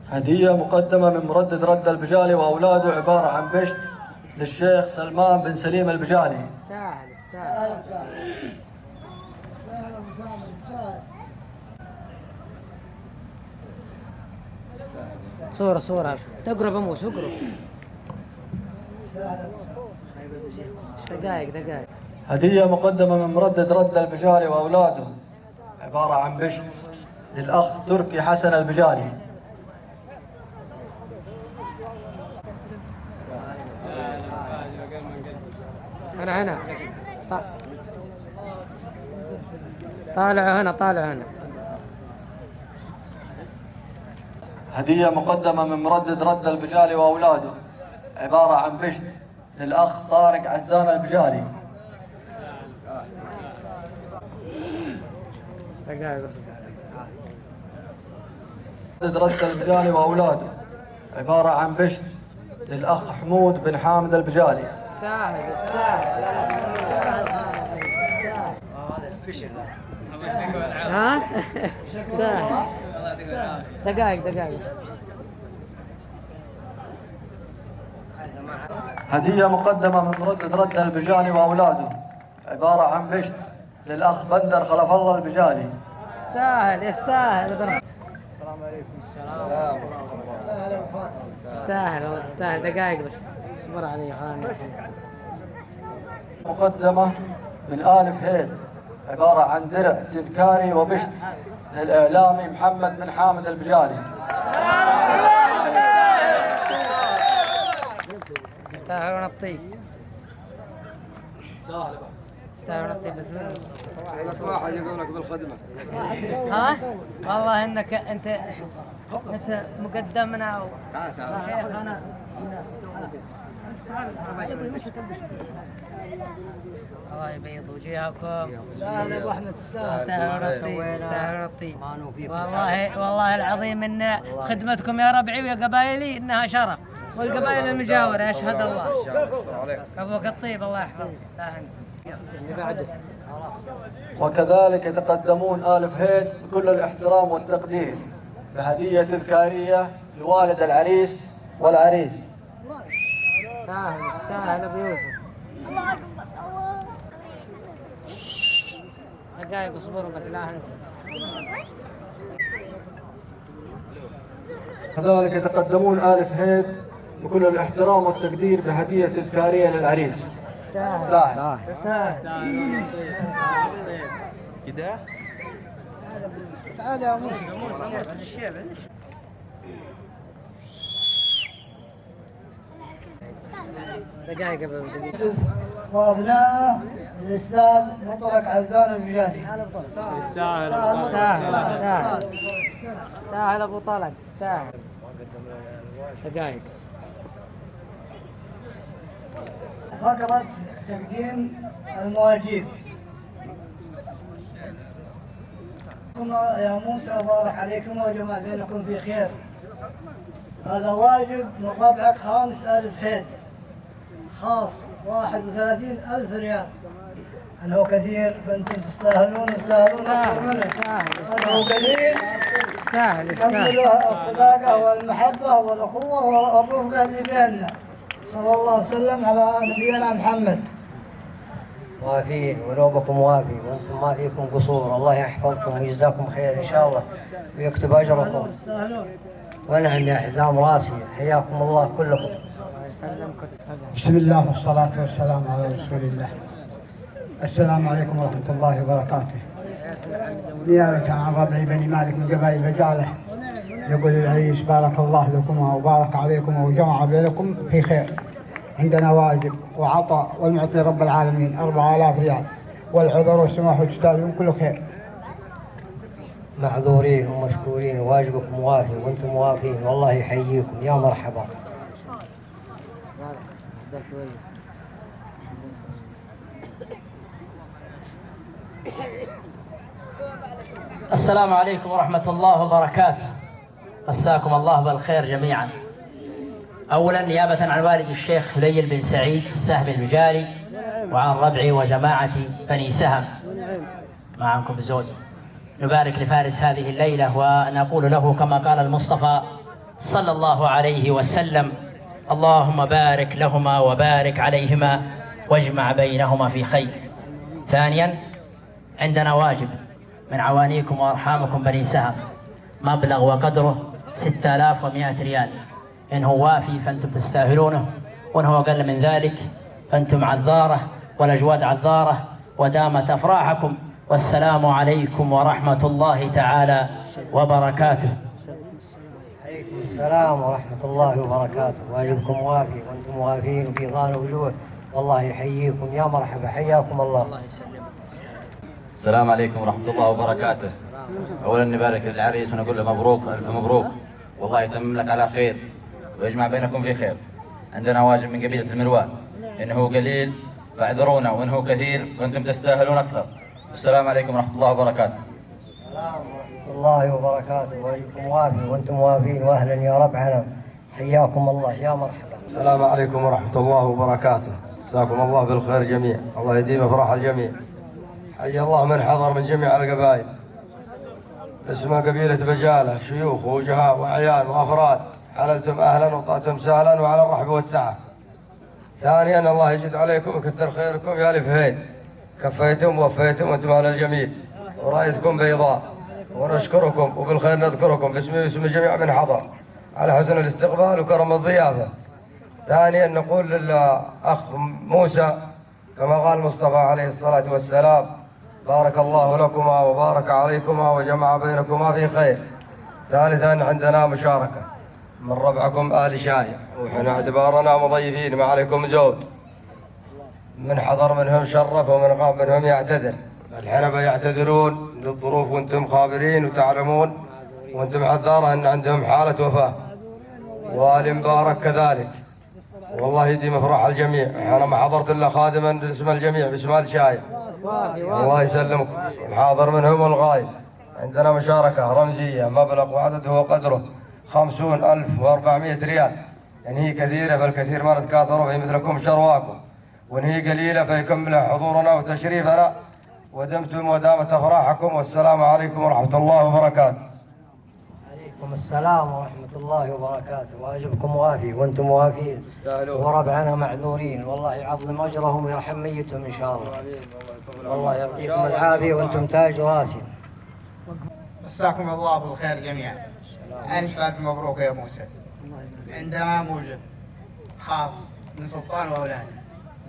هدية مقدمة من مردد رد البجالي وأولاده، عبارة عن بشت للشيخ سلمان بن سليم البجالي. استاهل. صورة تقرب أموس اقرب. دقائق. هدية مقدمة من مردد رد البجالي وأولاده، عبارة عن بشت للأخ تركي حسن البجالي. أنا طالع هنا. هدية مقدمة من مردد رد البجالي وأولاده، عبارة عن بشت للأخ طارق عزان البجالي. مردد رد البجالي وأولاده، عبارة عن بشت للأخ حمود بن حامد البجالي. استاهل. هذا سبيشل. ها؟ استاهل. دقائق. هدية مقدمة من مردد رد البجالي وأولاده، عبارة عن بشت للأخ بندر خلف الله البجالي. استاهل. السلام عليكم. تستاهل. دقائق بس اصبر علي. مقدمة من آل فهيد، عبارة عن درع تذكاري وبشت للإعلامي محمد بن حامد البجالي. يستاهلون الطيب. بسم الله. واحد يقول لك بالخدمة. ها؟ والله انك انت مقدمنا شيخنا. الله يبيض وجيهكم. لا ابو احمد تستاهلون الطيب. والله العظيم ان خدمتكم يا ربعي ويا قبايلي انها شرف، والقبائل المجاوره يشهد الله. ابوك الطيب الله يحفظك. لا انت. وكذلك يتقدمون آل فهيد بكل الاحترام والتقدير بهدية تذكارية لوالد العريس والعريس. استاهل ابو يوسف. دقائق اصبروا بس لا هنت. كذلك يتقدمون آل فهيد بكل الاحترام والتقدير بهدية تذكارية للعريس. استاهل. كده تعال يا موسى. دقائق قبل وابناء الاستاذ مطلق عزان البجالي. تستاهل ابو طلق تستاهل. دقائق. فقرة تقديم المواجيب. يا موسى بارك عليكم وجمع بينكم في خير. هذا واجب من ربعك خامس آل فهيد خاص 31,000 ريال. أنه كثير فأنتم تستاهلون أكثر منه. أنه قليل كملوا الصداقة والمحبة والأخوة والرفقة اللي بيننا. صلى الله عليه وسلم على نبينا محمد. وافين ونوبكم وافي وانتم ما فيكم قصور. الله يحفظكم ويجزاكم خير ان شاء الله ويكتب اجركم. ونعم يا حزام راسي، حياكم الله كلكم. بسم الله والصلاة والسلام على رسول الله. السلام عليكم ورحمة الله وبركاته. نيابة عن ربعي بني مالك من قبائل بجالة يقول العريس بارك الله لكم وبارك عليكم وجمع بينكم في خير. عندنا واجب وعطاء والمعطي رب العالمين 4000 ريال والعذر والسماح والتستاهلون كل خير. معذورين ومشكورين وواجبكم وافي وانتم وافين والله يحييكم يا مرحبا. السلام عليكم ورحمة الله وبركاته. مساكم الله بالخير جميعا. أولا نيابة عن والد الشيخ هليل بن سعيد السهم البجالي وعن ربعي وجماعة بني سهم معكم زود، نبارك لفارس هذه الليلة ونقول له كما قال المصطفى صلى الله عليه وسلم: اللهم بارك لهما وبارك عليهما واجمع بينهما في خير. ثانيا عندنا واجب من عوانيكم وأرحامكم بني سهم مبلغ وقدره 6100 ريال. إن هو وافي فأنتم تستاهلونه، وإن هو أقل من ذلك فأنتم عذارة والأجواد عذارة ودامت أفراحكم. والسلام عليكم ورحمة الله تعالى وبركاته. عليكم السلام ورحمة الله وبركاته. واجبكم وافي وأنتم وافين وفي ضان وجوه والله يحييكم يا مرحبا. حياكم الله. السلام عليكم ورحمة الله وبركاته. أولا نبارك للعريس ونقول له مبروك ألف مبروك، والله يتمم لك على خير ويجمع بينكم في خير. عندنا واجب من قبيلة المروان، إنه قليل فاعذرونا وإنه كثير وأنتم تستاهلون أكثر. السلام عليكم ورحمة الله وبركاته. السلام ورحمة الله وبركاته. واجبكم وافي وأنتم وافين وأهلا يا ربعنا. حياكم الله يا مرحبا. السلام عليكم ورحمة الله وبركاته. مساكم الله بالخير جميع، الله يديم افراح الجميع. حي الله من حضر من جميع القبائل. اسمها قبيلة بجالة، شيوخ ووجهاء وأعيان وأفراد، حللتم أهلا وطعتم سهلا وعلى الرحب والسعة. ثانيا الله يجد عليكم ويكثر خيركم يا آل فهيد، كفيتم ووفيتم وأنتم على الجميل ورأيتكم بيضاء، ونشكركم وبالخير نذكركم باسمي واسم الجميع من حضر على حسن الاستقبال وكرم الضيافة. ثانيا نقول للأخ موسى كما قال المصطفى عليه الصلاة والسلام: بارك الله لكما وبارك عليكما وجمع بينكما في خير. ثالثا عندنا مشاركة من ربعكم آل شايع، وحنا اعتبارنا مضيفين ما عليكم زود. من حضر منهم شرف ومن غاب منهم يعتذر. الحلبة يعتذرون للظروف وانتم خابرين وتعلمون وانتم عذارة ان عندهم حالة وفاة، وآل مبارك كذلك. والله يديم افراح الجميع. انا ما حضرت الا خادما باسم الجميع باسم آل شايع. الله يسلمكم. الحاضر منهم والغايب. عندنا مشاركة رمزية مبلغ وعدده وقدره 50,400 ريال. يعني هي كثيرة فالكثير ما نتكاثروا في مثلكم شرواكم، وإن هي قليلة فيكمل حضورنا وتشريفنا ودمتم ودامت أفراحكم. والسلام عليكم ورحمة الله وبركاته. عليكم وعليكم السلام ورحمة الله وبركاته. واجبكم وافي وانتم وافين وربعنا معذورين، والله يعظم اجرهم ويرحم ميتهم ان شاء الله. والله يعطيكم العافية وانتم تاج راسي. مساكم الله بالخير جميعا. ألف مبروك يا موسى. عندنا موجب خاص من سلطان وأولاده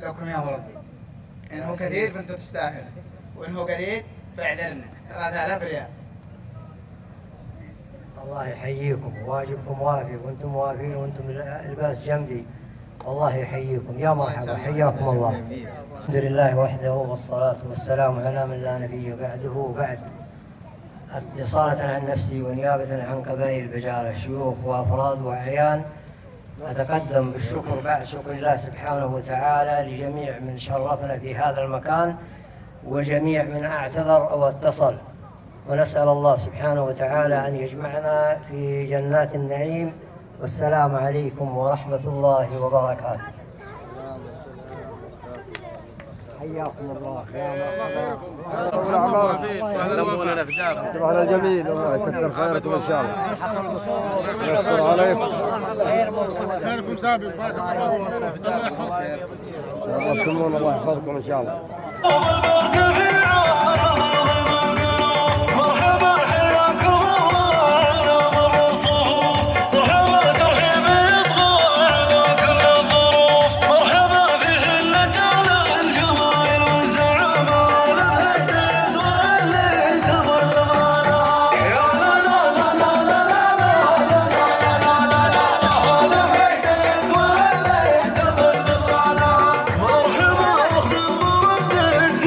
لكم يا مربي. إنه كثير فأنتم تستاهل، وإنه قليل فاعذرنا. 3000 ريال. الله يحييكم، واجبكم وافي وانتم وافين وانتم الباس جنبي. الله يحييكم، يا مرحبا، حياكم الله. الحمد لله وحده والصلاة والسلام على من لا نبي بعده. وبعد إصالة عن نفسي ونيابة عن قبائل البجالة، شيوخ وأفراد وأعيان، أتقدم بالشكر بعد شكر الله سبحانه وتعالى لجميع من شرفنا في هذا المكان وجميع من اعتذر أو اتصل، ونسأل الله سبحانه وتعالى أن يجمعنا في جنات النعيم. والسلام عليكم ورحمة الله وبركاته. حياكم الله يا مرحبا. تبعنا الجميل والله يكثر خيركم ان شاء الله. يستر عليكم. خيركم سابق. بارك الله فيكم. الله يحفظكم ان شاء الله. مرحبا حياكم الله على مر الصفوف، مرحبا ترحيب يطغى على كل الظروف، مرحبا في حلة الجمايل والزعامة، الهديز واللي تظلمنا. يا لا لا لا لا لا لا لا لا لا الهديز واللي تظلمنا. مرحبا اخدم مردد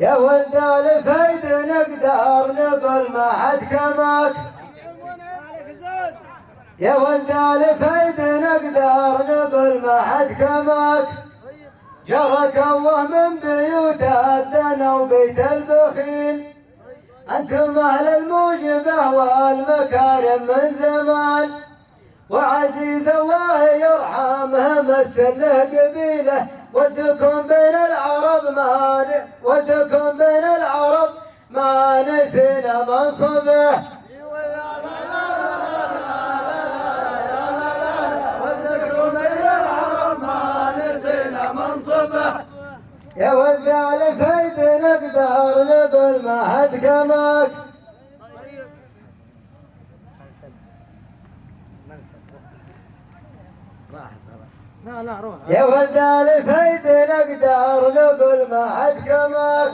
يا ولد الفيد نقدر نقول ما حد كماك، يا ولد الفيد نقدر نقول ما حد كماك، جرك الله من بيوت الدنا وبيت البخيل، أنتم أهل الموجبة والمكارم من زمان، وعزيز الله يرحمه مثل له قبيله، ودكم بين العرب ما نسينا منصبه. ودكم بين العرب ما نسينا منصبه. يا ولد الفيد نقدر نقول ما حد كماك. لا روح. يا ولد الفيد نقدر نقول ما حد كماك،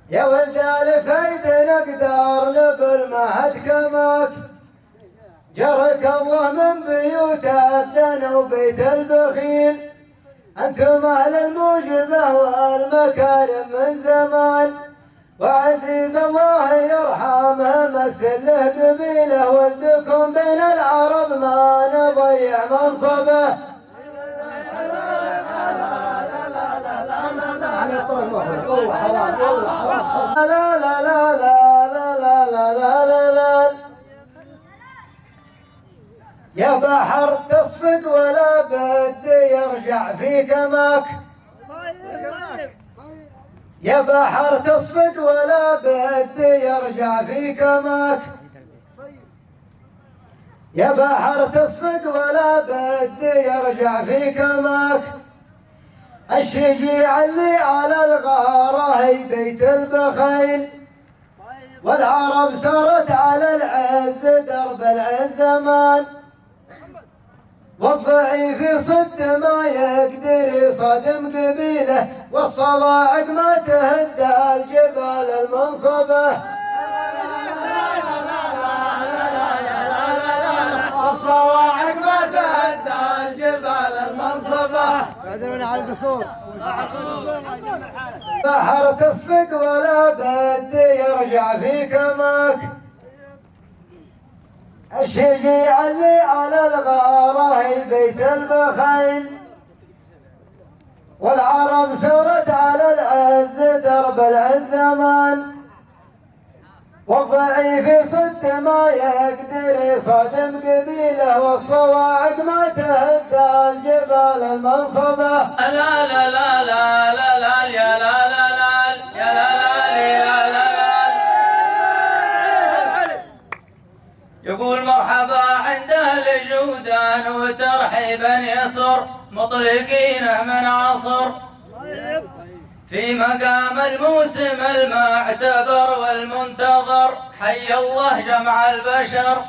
يا ولد الفيد نقدر نقول ما حد كماك، جرك الله من بيوت الدنا وبيت البخيل، أنتم أهل الموجبة والمكارم من زمان، وعزيز الله يرحمه مثل له قبيله، ولدكم بين العرب ما نضيع منصبه. لا لا لا لا لا لا لا لا لا، يا بحر تصفق ولا بد يرجع في كماك، يا بحر تصفق ولا بد يرجع في كماك، يا بحر تصفق ولا بد يرجع في كماك، الشجيع اللي على الغارة هي بيت البخيل، والعرب سارت على العز درب العزمان، والضعيف يصد ما يقدر يصادم قبيله، والصواعق ما تهدى الجبال المنصبه. الصواعق ما تهدى الجبال المنصبه. اعذرونا على القصور. بحر تصفق ولا بد يرجع في كماك، الشجيع اللي على الغارة هي بيت البخيل، والعرب سرت على العز درب العزمان، والضعيف يصد ما يقدر يصادم قبيله، والصواعق ما تهدى الجبال المنصبه. لا لا لا لا لا لا يا لا لا لا يا لا لا لا لا. يقول مرحبا عند اهل جودان وترحيبا يسر، مطلقين من عصر في مقام الموسم المعتبر والمنتظر، حي الله جمع البشر.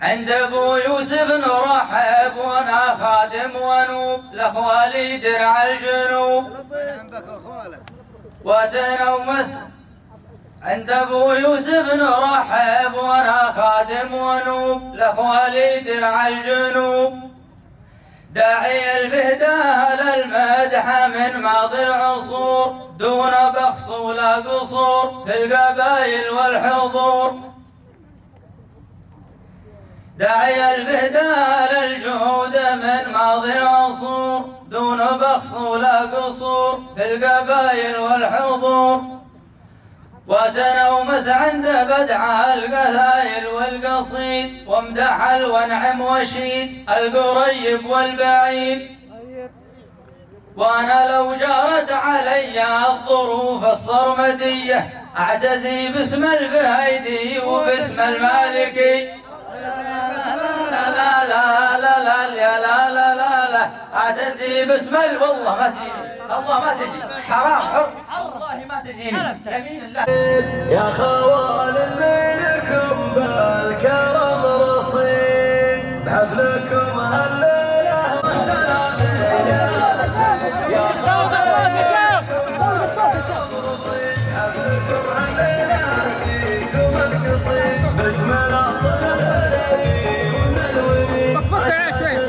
عند ابو يوسف نرحب وانا خادم ونوب، لاخوالي درع الجنوب وتنومس. عند ابو يوسف نرحب وانا خادم ونوب، لاخوالي درع الجنوب. داعي الفهداء للمدح من ماضي العصور، دون بخس ولا قصور في القبائل والحضور. داعي الفهداء للجهود من ماضي العصور، دون بخس ولا قصور في القبائل والحضور. وتنومس عند بدع القثايل والقصيد، وامدح وانعم وشيد القريب والبعيد. وانا لو جارت علي الظروف الصرمديه، اعتزي باسم الفهيدي وباسم المالكي. لا لا لا لا لا يا لا لا لا لا، اعتزي باسم والله ما تجي، الله ما تجي، حرام والله ما تجي. يمين الله. يا خوان اللي لكم بالكرم رصين بحفلكم هالليلة والسلام يا خوان بحفلكم هالليلة فيكم القصيد باسم الاصل الهلالي والنلوي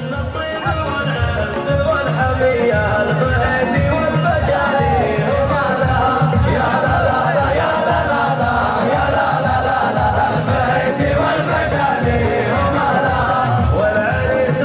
من الطيب والعز والحمية الفهدي والبجالي وما لها يا لا لا لا يا لا لا لا يا لا لا لا لا الفهدي والبجالي وما لها والعريس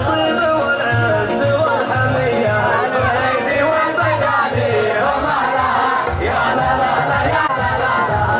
الطيب